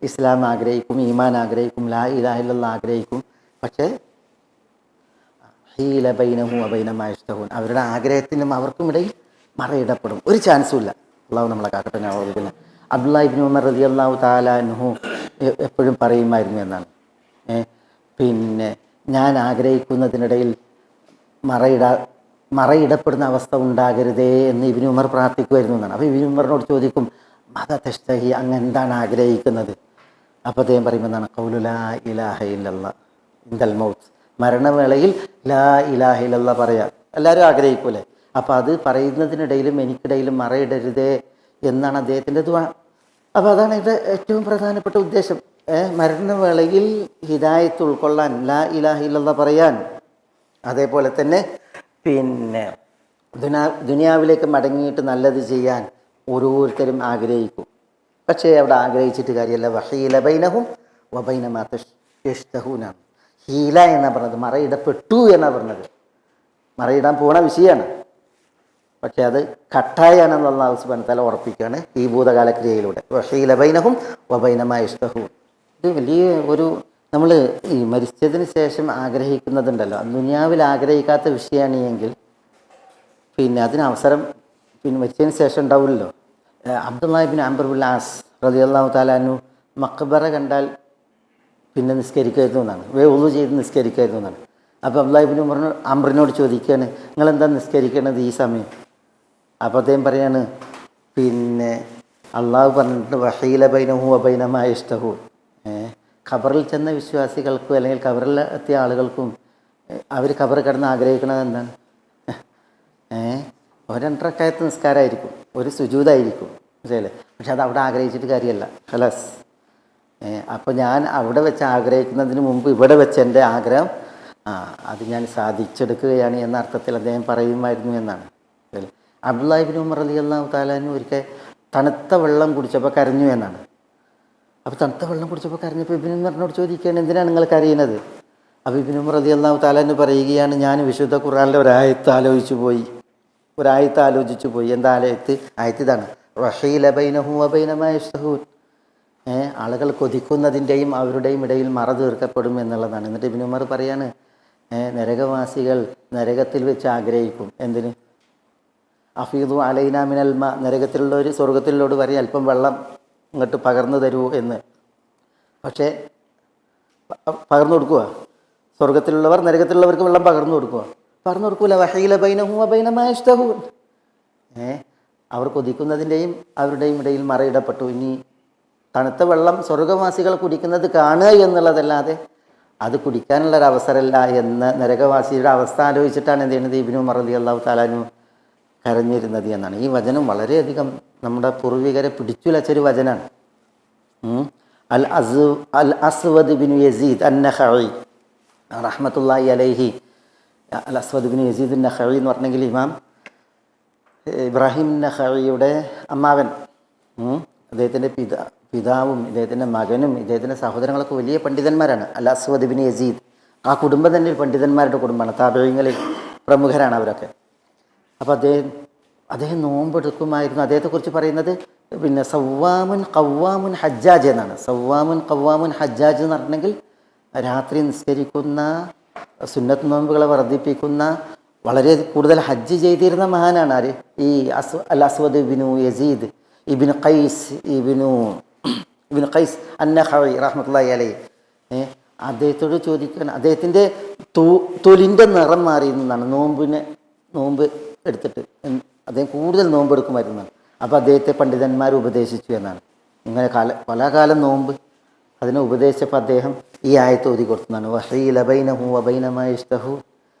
Speaker 2: ഇസ്ലാം ആഗ്രഹിക്കും, ഈമാൻ ആഗ്രഹിക്കും, ലാ ഇലാഹ ഇല്ലല്ലാഹ് ആഗ്രഹിക്കും. പക്ഷേ ഹീല ബൈനഹും വബൈന മാ യശ്തഹൂൻ, അവരുടെ ആഗ്രഹത്തിനും അവർക്കും ഇടയിൽ മറയിടപ്പെടും. ഒരു ചാൻസും ഇല്ല. അള്ളാഹു നമ്മളെ കാക്കട്ടെ. ഞാൻ ഓർമ്മിക്കുന്നത് അബ്ദുല്ലാഹി ഇബ്നു ഉമർ റളിയല്ലാഹു തആല അൻഹു എപ്പോഴും പറയുമായിരുന്നു എന്നാണ്, പിന്നെ ഞാൻ ആഗ്രഹിക്കുന്നതിനിടയിൽ മറയിടപ്പെടുന്ന അവസ്ഥ ഉണ്ടാകരുതേ എന്ന് ഇബ്നു ഉമർ പ്രാർത്ഥിക്കുമായിരുന്നു എന്നാണ്. അപ്പോൾ ഇബ്നു ഉമറിനോട് ചോദിക്കും, മത തഷ്തഹി, അങ്ങ് എന്താണ് ആഗ്രഹിക്കുന്നത്? അപ്പോൾ അദ്ദേഹം പറയുന്നതാണ്, ഖൗലു ലാ ഇലാഹ ഇല്ലല്ലാഹ് ഇൻദൽ മൗത്ത്, മരണവേളയിൽ ലാ ഇലാഹ ഇല്ലല്ലാഹ് പറയാം. എല്ലാവരും ആഗ്രഹിക്കൂലേ? അപ്പോൾ അത് പറയുന്നതിനിടയിലും എനിക്കിടയിലും മറയിടരുതേ എന്നാണ് അദ്ദേഹത്തിൻ്റെ ദുആ. അപ്പോൾ അതാണ് ഇതിൻ്റെ ഏറ്റവും പ്രധാനപ്പെട്ട ഉദ്ദേശം. മരണവേളയിൽ ഹിദായത്ത് ഉൾക്കൊള്ളാൻ, ലാ ഇലാഹ ഇല്ലല്ലാഹ് പറയാൻ, അതേപോലെ തന്നെ പിന്നെ ദുനിയാവിലേക്ക് മടങ്ങിയിട്ട് നല്ലത് ചെയ്യാൻ ഓരോരുത്തരും ആഗ്രഹിക്കും. പക്ഷേ അവിടെ ആഗ്രഹിച്ചിട്ട് കാര്യമല്ല. വഹീല ബൈനഹും വബൈന മാ യശ്തഹൂനാണ്. ഹീല എന്നാണ് പറഞ്ഞത്, മറയിടപ്പെട്ടു എന്നാണ് പറഞ്ഞത്. മറയിടാൻ പോണ വിഷയമാണ്, പക്ഷെ അത് കട്ടായാണെന്ന് അല്ലാഹു സുബ്ഹാനഹു വ തആല ഉറപ്പിക്കുകയാണ് ഈ ഭൂതകാല ക്രിയയിലൂടെ. വഹീല ബൈനഹും വബൈന മാ യശ്തഹൂൻ. ഇത് വലിയ ഒരു, നമ്മൾ ഈ മരിച്ചതിന് ശേഷം ആഗ്രഹിക്കുന്നതുണ്ടല്ലോ, ദുനിയാവിൽ ആഗ്രഹിക്കാത്ത വിഷയമാണ് എങ്കിൽ പിന്നെ അതിന് അവസരം പിന്നെ മരിച്ചതിന് ശേഷം ഉണ്ടാവില്ലല്ലോ. അബ്ദുല്ലാഹി ഇബ്നു അംർ ഇബ്നുൽ ആസ് റളിയല്ലാഹു തആല അൻഹു മഖ്ബറ കണ്ടാൽ പിന്നെ നിസ്കരിക്കായിരുന്നു എന്നാണ്, വുളു ചെയ്ത് നിസ്കരിക്കായിരുന്നു എന്നാണ്. അപ്പോൾ അബ്ദുല്ലാഹി ഇബ്നു അംറിനോട് ചോദിക്കുകയാണ്, നിങ്ങളെന്താ നിസ്കരിക്കണത് ഈ സമയം? അപ്പോൾ അദ്ദേഹം പറയാണ്, പിന്നെ അള്ളാഹു പറഞ്ഞിട്ട് വഹീല ബൈനഹു വബൈന മാ യശ്തഹൂൻ. ഖബറിൽ ചെന്ന വിശ്വാസികൾക്കും അല്ലെങ്കിൽ ഖബറിൽ എത്തിയ ആളുകൾക്കും അവർ ഖബർ കിടന്ന് ആഗ്രഹിക്കുന്നത് എന്താണ്? ഒരു 2 റക്അത്ത് നിസ്കാരമായിരിക്കും, ഒരു സുജൂദായിരിക്കും, മനസ്സിലല്ലേ? പക്ഷെ അത് അവിടെ ആഗ്രഹിച്ചിട്ട് കാര്യമല്ല. ഖലാസ്. അപ്പോൾ ഞാൻ അവിടെ വെച്ച് ആഗ്രഹിക്കുന്നതിന് മുമ്പ് ഇവിടെ വെച്ച് എൻ്റെ ആഗ്രഹം അത് ഞാൻ സാധിച്ചെടുക്കുകയാണ് എന്ന അർത്ഥത്തിൽ അദ്ദേഹം പറയുമായിരുന്നു എന്നാണ്. അബ്ദുല്ലാഹി ഇബ്നു ഉമർ റളിയല്ലാഹു തആല അൻഹു ഒരിക്കൽ തണുത്ത വെള്ളം കുടിച്ചപ്പോൾ കരഞ്ഞു എന്നാണ്. അപ്പോൾ തണുത്ത വെള്ളം കുടിച്ചപ്പോൾ കരഞ്ഞപ്പോൾ ഇബ്നു ഉമറിനോട് ചോദിക്കുകയാണ്, എന്തിനാണ് നിങ്ങൾ കരയുന്നത്? അപ്പോൾ ഇബ്നു ഉമർ റളിയല്ലാഹു തആല അൻഹു പറയുകയാണ്, ഞാൻ വിശുദ്ധ ഖുർആനിലെ ഒരായത്ത് ആലോചിച്ചു പോയി. എന്താ ആയത്ത്? ഇതാണ്, വഹീല ബൈനഹു വബൈന മാ യശ്തഹൂൻ. ആളുകൾ കൊതിക്കുന്നതിൻ്റെയും അവരുടെയും ഇടയിൽ മറ തീർക്കപ്പെടും എന്നുള്ളതാണ്. എന്നിട്ട് ഇബ്നു ഉമർ പറയാണ്, നരകവാസികൾ നരകത്തിൽ വെച്ച് ആഗ്രഹിക്കും. എന്തിന്? അഫീദു അലൈനാ മിനൽ മാ, നരകത്തിലുള്ളവർ സ്വർഗത്തിലോട് പറയും, അല്പം വെള്ളം ഇങ്ങോട്ട് പകർന്നു തരൂ എന്ന്. പക്ഷേ പകർന്നു കൊടുക്കുക? സ്വർഗത്തിലുള്ളവർ നരകത്തിലുള്ളവർക്ക് വെള്ളം പകർന്നു കൊടുക്കൂല. വഹീല ബൈനഹു വബൈന മാ യശ്തഹൂൻ. അവർ കൊതിക്കുന്നതിൻ്റെയും അവരുടെയും ഇടയിൽ മറയിടപ്പെട്ടു. ഇനി തണുത്ത വെള്ളം സ്വർഗവാസികൾ കുടിക്കുന്നത് കാണുക എന്നുള്ളതല്ലാതെ അത് കുടിക്കാനുള്ളൊരവസരമല്ല എന്ന് നരകവാസിയുടെ അവസ്ഥ ആലോചിച്ചിട്ടാണ് എന്ത് ചെയ്യുന്നത്? ഇബ്നു ഉമർ റളിയല്ലാഹു തആല അൻഹു കരഞ്ഞിരുന്നത് എന്നാണ്. ഈ വചനം വളരെയധികം നമ്മുടെ പൂർവികരെ പിടിച്ചുലച്ചൊരു വചനാണ്. അൽ അസ്വദ് ബിൻ യസീദ് അൻ-നഖഈ റഹ്മത്തുള്ളാഹി അലൈഹി. അൽ അസ്വദ് ബിൻ യസീദ് അൻ-നഖഈ എന്ന് പറഞ്ഞെങ്കിൽ ഇമാം ഇബ്രാഹിം നഖഈയുടെ അമ്മാവൻ, അദ്ദേഹത്തിൻ്റെ പിതാവും ഇദ്ദേഹത്തിൻ്റെ മകനും ഇദ്ദേഹത്തിൻ്റെ സഹോദരങ്ങളൊക്കെ വലിയ പണ്ഡിതന്മാരാണ്. അൽ അസ്വദ് ബിൻ യസീദ്, ആ കുടുംബം തന്നെ പണ്ഡിതന്മാരുടെ കുടുംബമാണ്. താബഈങ്ങളിൽ പ്രമുഖരാണ് അവരൊക്കെ. അപ്പോൾ അദ്ദേഹം നോമ്പെടുക്കുമായിരുന്നു. അദ്ദേഹത്തെക്കുറിച്ച് പറയുന്നത് പിന്നെ സവ്വാമുൻ ഖവ്വാമുൻ ഹജ്ജാജ് എന്നാണ്. സവ്വാമുൻ ഖവ്വാമുൻ ഹജ്ജാജ് എന്ന് പറഞ്ഞെങ്കിൽ രാത്രി നിസ്കരിക്കുന്ന, സുന്നത്ത് നോമ്പുകളെ വർദ്ധിപ്പിക്കുന്ന, വളരെ കൂടുതൽ ഹജ്ജ് ചെയ്തിരുന്ന മഹാനാണ്. ആര്? ഈ അൽ അസ്വദ് ഇബ്നു യസീദ് ഇബ്നു ഖൈസ് അൻ-നഖഈ റഹ്മത്തുള്ളാഹി അലൈഹി. അദ്ദേഹത്തോട് ചോദിക്കുകയാണ്, അദ്ദേഹത്തിൻ്റെ തൊലിൻ്റെ നിറം മാറിയെന്നാണ് നോമ്പ് എടുത്തിട്ട്. അദ്ദേഹം കൂടുതൽ നോമ്പെടുക്കുമായിരുന്നു. അപ്പോൾ അദ്ദേഹത്തെ പണ്ഡിതന്മാർ ഉപദേശിച്ചു എന്നാണ്. ഇങ്ങനെ പല കാലം നോമ്പ് അതിനെ ഉപദേശിച്ചപ്പോൾ അദ്ദേഹം ഈ ആയത്ത് ഓതി കൊടുത്തതാണ്, വഹീല ബൈനഹു വബൈന മാ യശ്തഹൂൻ.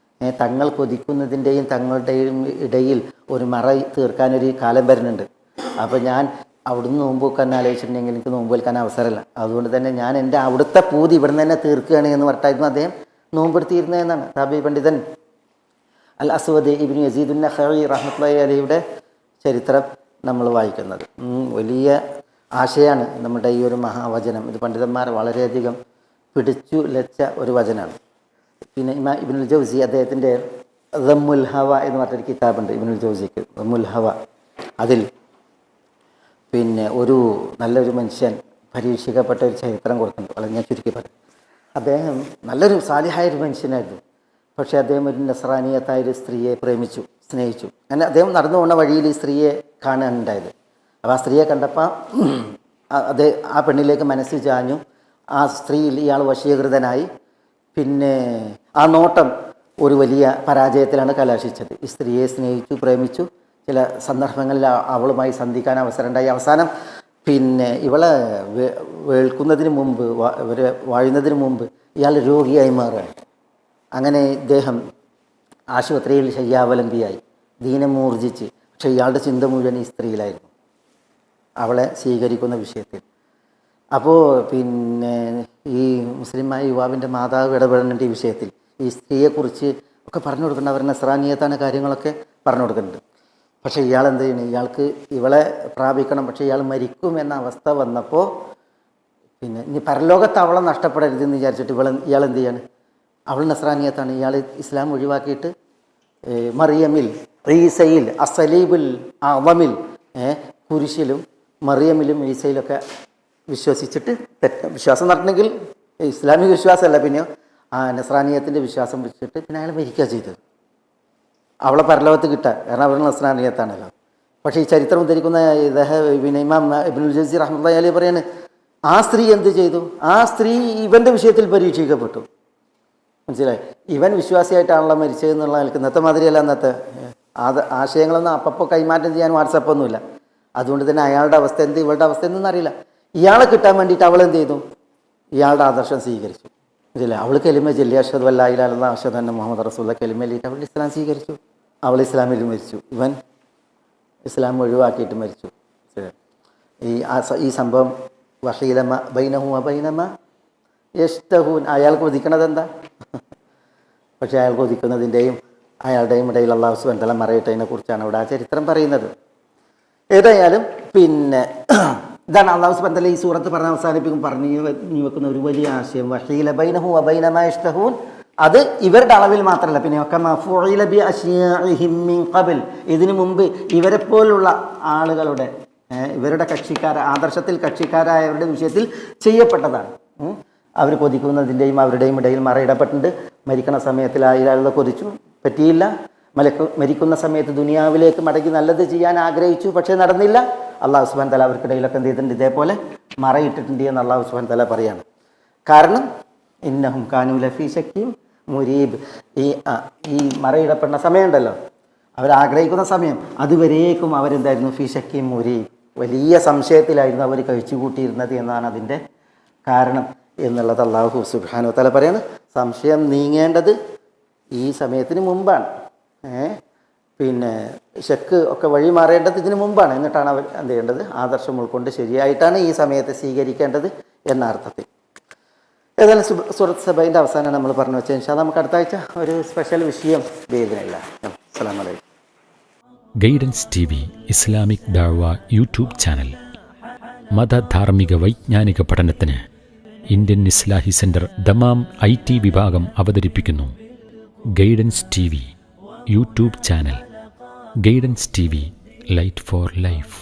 Speaker 2: തങ്ങൾ കൊതിക്കുന്നതിൻ്റെയും തങ്ങളുടെയും ഇടയിൽ ഒരു മറ തീർക്കാനൊരു കാലം വരുന്നുണ്ട്. അപ്പോൾ ഞാൻ അവിടുന്ന് നോമ്പ് വെക്കാൻ ആലോചിച്ചിട്ടുണ്ടെങ്കിൽ എനിക്ക് നോമ്പ് വെക്കാൻ അവസരമില്ല. അതുകൊണ്ട് തന്നെ ഞാൻ എൻ്റെ അവിടുത്തെ പൂതി ഇവിടുന്ന് തന്നെ തീർക്കുകയാണ് എന്ന് പറഞ്ഞിട്ടായിരുന്നു അദ്ദേഹം നോമ്പെടുത്തിരുന്നതെന്നാണ് താബഈ പണ്ഡിതൻ അൽ അസ്വദ് ഇബ്നു യസീദ് അൻ-നഖഈ റഹ്മത്തുള്ളാഹി അലൈഹിയുടെ ചരിത്രം നമ്മൾ വായിക്കുന്നത്. വലിയ ആശയാണ് നമ്മുടെ ഈ ഒരു മഹാവചനം. ഇത് പണ്ഡിതന്മാർ വളരെയധികം പിടിച്ചു ലച്ച ഒരു വചനമാണ്. പിന്നെ ഇബ്നുൽ ജൗസി അദ്ദേഹത്തിൻ്റെ ദമ്മുൽ ഹവ എന്ന് പറഞ്ഞൊരു കിതാബുണ്ട് ഇബ്നുൽ ജൗസിക്ക്, ദമ്മുൽ ഹവ. അതിൽ പിന്നെ ഒരു നല്ലൊരു മനുഷ്യൻ പരീക്ഷിക്കപ്പെട്ട ഒരു ചരിത്രം കൊടുക്കുന്നുണ്ട്. വളരെ ഞാൻ ചുരുക്കി പറയും. അദ്ദേഹം നല്ലൊരു സാലിഹായൊരു മനുഷ്യനായിരുന്നു. പക്ഷേ അദ്ദേഹം ഒരു നസ്രാനിയത്തായ ഒരു സ്ത്രീയെ സ്നേഹിച്ചു. അങ്ങനെ അദ്ദേഹം നടന്നു പോകുന്ന വഴിയിൽ ഈ സ്ത്രീയെ കാണാനുണ്ടായത്. അപ്പോൾ ആ സ്ത്രീയെ കണ്ടപ്പോൾ ആ പെണ്ണിലേക്ക് മനസ്സ് ചാഞ്ഞു. ആ സ്ത്രീയിൽ ഇയാൾ വശീകൃതനായി. പിന്നെ ആ നോട്ടം ഒരു വലിയ പരാജയത്തിലാണ് കലാശിച്ചത്. ഈ സ്ത്രീയെ സ്നേഹിച്ചു, പ്രേമിച്ചു. ചില സന്ദർഭങ്ങളിൽ അവളുമായി സന്ധിക്കാൻ അവസരമുണ്ടായി. അവസാനം പിന്നെ ഇവളെ വേൾക്കുന്നതിന് മുമ്പ്, ഇവരെ വാഴുന്നതിന് മുമ്പ് ഇയാൾ രോഗിയായി മാറുകയാണ്. അങ്ങനെ ഇദ്ദേഹം ആശുപത്രിയിൽ ശയ്യാവലംബിയായി, ദീനമൂർജിച്ച്. പക്ഷേ ഇയാളുടെ ചിന്ത മുഴുവൻ ഈ സ്ത്രീയിലായിരുന്നു, അവളെ സ്വീകരിക്കുന്ന വിഷയത്തിൽ. അപ്പോൾ പിന്നെ ഈ മുസ്ലിമായ യുവാവിൻ്റെ മാതാവ് ഇടപെടുന്നുണ്ട് ഈ വിഷയത്തിൽ. ഈ സ്ത്രീയെക്കുറിച്ച് ഒക്കെ പറഞ്ഞു കൊടുക്കുന്നുണ്ട്. അവർ നസ്രാനിയത്താണ് കാര്യങ്ങളൊക്കെ പറഞ്ഞു കൊടുക്കുന്നുണ്ട്. പക്ഷേ ഇയാൾ എന്ത് ചെയ്യണം, ഇയാൾക്ക് ഇവളെ പ്രാപിക്കണം, പക്ഷേ ഇയാൾ മരിക്കും എന്ന അവസ്ഥ വന്നപ്പോൾ പിന്നെ ഇനി പരലോകത്ത് അവളെ നഷ്ടപ്പെടരുതെന്ന് വിചാരിച്ചിട്ട് ഇയാൾ എന്ത് ചെയ്യാണ്, അവൾ നസ്രാനിയത്താണ്. ഇയാൾ ഇസ്ലാം ഒഴിവാക്കിയിട്ട് മറിയമിൽ, ഈസയിൽ, അസലീബുൽ അവമിൽ, കുരിശിലും മറിയമിലും ഈസയിലൊക്കെ വിശ്വസിച്ചിട്ട് വിശ്വാസം നടത്തണമെങ്കിൽ ഇസ്ലാമിക വിശ്വാസമല്ല, പിന്നെ ആ നസ്രാനിയത്തിൻ്റെ വിശ്വാസം വെച്ചിട്ട് പിന്നെ അയാൾ മരിക്കുക ചെയ്തത്. അവളെ പരലോകത്ത് കിട്ടാൻ, കാരണം അവൾ നസ്രാനിയത്താണല്ലോ. പക്ഷേ ഈ ചരിത്രം ഉദ്ധരിക്കുന്ന പിന്നെ ഇമാം ഇബ്നുൽ ജൗസി റഹ്മത്തുള്ളാഹി അലൈഹി പറയാണ്, ആ സ്ത്രീ എന്ത് ചെയ്തു, ആ സ്ത്രീ ഇവൻ്റെ വിഷയത്തിൽ പരീക്ഷിക്കപ്പെട്ടു. മനസ്സിലായി? ഇവൻ വിശ്വാസിയായിട്ടാണല്ലോ മരിച്ചതെന്നുള്ള നിലക്ക്. ഇന്നത്തെ മാതിരിയല്ല. അന്നത്തെ ആശയങ്ങളൊന്നും അപ്പോൾ കൈമാറ്റം ചെയ്യാൻ വാട്സപ്പൊന്നുമില്ല. അതുകൊണ്ട് തന്നെ അയാളുടെ അവസ്ഥ എന്ത്, ഇവളുടെ അവസ്ഥ എന്തെന്ന് അറിയില്ല. ഇയാളെ കിട്ടാൻ വേണ്ടിയിട്ട് അവൾ എന്ത് ചെയ്തു, ഇയാളുടെ ആദർശം സ്വീകരിച്ചു. ഇല്ല, അവൾ കലിമ ചൊല്ലി അഷ്ഹദു അല്ലാ ഇലാഹ ഇല്ലല്ലാഹ് അഷ്ഹദു അന്ന മുഹമ്മദ് റസൂലുള്ളാഹ് കലിമ ചൊല്ലിയിട്ട് അവൾ ഇസ്ലാം സ്വീകരിച്ചു. അവൾ ഇസ്ലാമിൽ മരിച്ചു, ഇവൻ ഇസ്ലാം ഒഴിവാക്കിയിട്ട് മരിച്ചു. ഈ സംഭവം വഹീലമ ബൈനഹു വബൈനമ യഷ്തഹൂൻ, അയാൾ കൊതിക്കണത് എന്താ? പക്ഷേ അയാൾ കൊതിക്കുന്നതിൻ്റെയും അയാളുടെയും ഇടയിൽ അല്ലാഹു സുബ്ഹാനഹു വ തആല മറയിട്ടതിനെ കുറിച്ചാണ് ഇവിടെ ആ ചരിത്രം പറയുന്നത്. ഏതായാലും പിന്നെ ഇതാണ് അല്ലാഹു സുബ്ഹാനഹു വ തആല ഈ സൂറത്ത് പറഞ്ഞ് അവസാനിപ്പിക്കും പറഞ്ഞു വെക്കുന്ന ഒരു വലിയ ആശയം. വഹീല ബൈനഹു വബൈന മാ യഷ്തഹൂൻ, അത് ഇവരുടെ അളവിൽ മാത്രമല്ല, പിന്നെ ഒക്കെ മഫൂഇല ബി അശ്യാഇഹിം മിൻ ഖബൽ, ഇതിനു മുമ്പ് ഇവരെപ്പോലുള്ള ആളുകളുടെ ഇവരുടെ ആദർശത്തിൽ കക്ഷിക്കാരായവരുടെ വിഷയത്തിൽ ചെയ്യപ്പെട്ടതാണ്. അവർ കൊതിക്കുന്നതിൻ്റെയും അവരുടെയും ഇടയിൽ മറയിടപ്പെട്ടിട്ടുണ്ട്. മരിക്കണ സമയത്തിൽ ആയിരം കൊതിച്ചു, പറ്റിയില്ല. മരിക്കുന്ന സമയത്ത് ദുനിയാവിലേക്ക് മടങ്ങി നല്ലത് ചെയ്യാൻ ആഗ്രഹിച്ചു, പക്ഷേ നടന്നില്ല. അല്ലാഹു സുബ്ഹാനഹു വ തആല അവർക്കിടയിലൊക്കെ എന്ത് ചെയ്തിട്ടുണ്ട്, ഇതേപോലെ മറയിട്ടിട്ടുണ്ട് എന്ന് അല്ലാഹു സുബ്ഹാനഹു വ തആല പറയാണ്. കാരണം ഇന്നഹും കാനൂ ലഫീ ശക്കിൻ മുരീബ്, ഈ മറയിടപ്പെടുന്ന സമയമുണ്ടല്ലോ, അവരാഗ്രഹിക്കുന്ന സമയം, അതുവരേക്കും അവരെന്തായിരുന്നു, ഫീ ശക്കിൻ മുരീബ്, വലിയ സംശയത്തിലായിരുന്നു അവർ കഴിച്ചു കൂട്ടിയിരുന്നത് എന്നാണ് അതിൻ്റെ കാരണം എന്നുള്ളത് അല്ലാഹു സുബ്ഹാനഹു വ തആല പറയാണ്. സംശയം നീങ്ങേണ്ടത് ഈ സമയത്തിന് മുമ്പാണ്. പിന്നെ ശക്ക് ഒക്കെ വഴി മാറേണ്ടത് ഇതിനു മുമ്പാണ്. എന്നിട്ടാണ് അവർ എന്ത് ചെയ്യേണ്ടത്, ആദർശം ഉൾക്കൊണ്ട് ശരിയായിട്ടാണ് ഈ സമയത്ത് സ്വീകരിക്കേണ്ടത് എന്ന അർത്ഥത്തിൽ. ഏതായാലും സൂറത്ത് സബയിൻ്റെ അവസാനം നമ്മൾ പറഞ്ഞു വെച്ചാൽ ഇൻഷാ അല്ലാഹ് നമുക്ക് അടുത്ത ആഴ്ച ഒരു സ്പെഷ്യൽ വിഷയം വേദനയില്ല. അസ്സലാമു അലൈക്കും.
Speaker 1: ഗൈഡൻസ് TV ഇസ്ലാമിക് ദഅവ യൂട്യൂബ് ചാനൽ. മതധാർമ്മിക വൈജ്ഞാനിക പഠനത്തിന് Indian Islahi centre Dammam IT വിഭാഗം അവതരിപ്പിക്കുന്നു guidance TV YouTube channel. Guidance TV, light for life.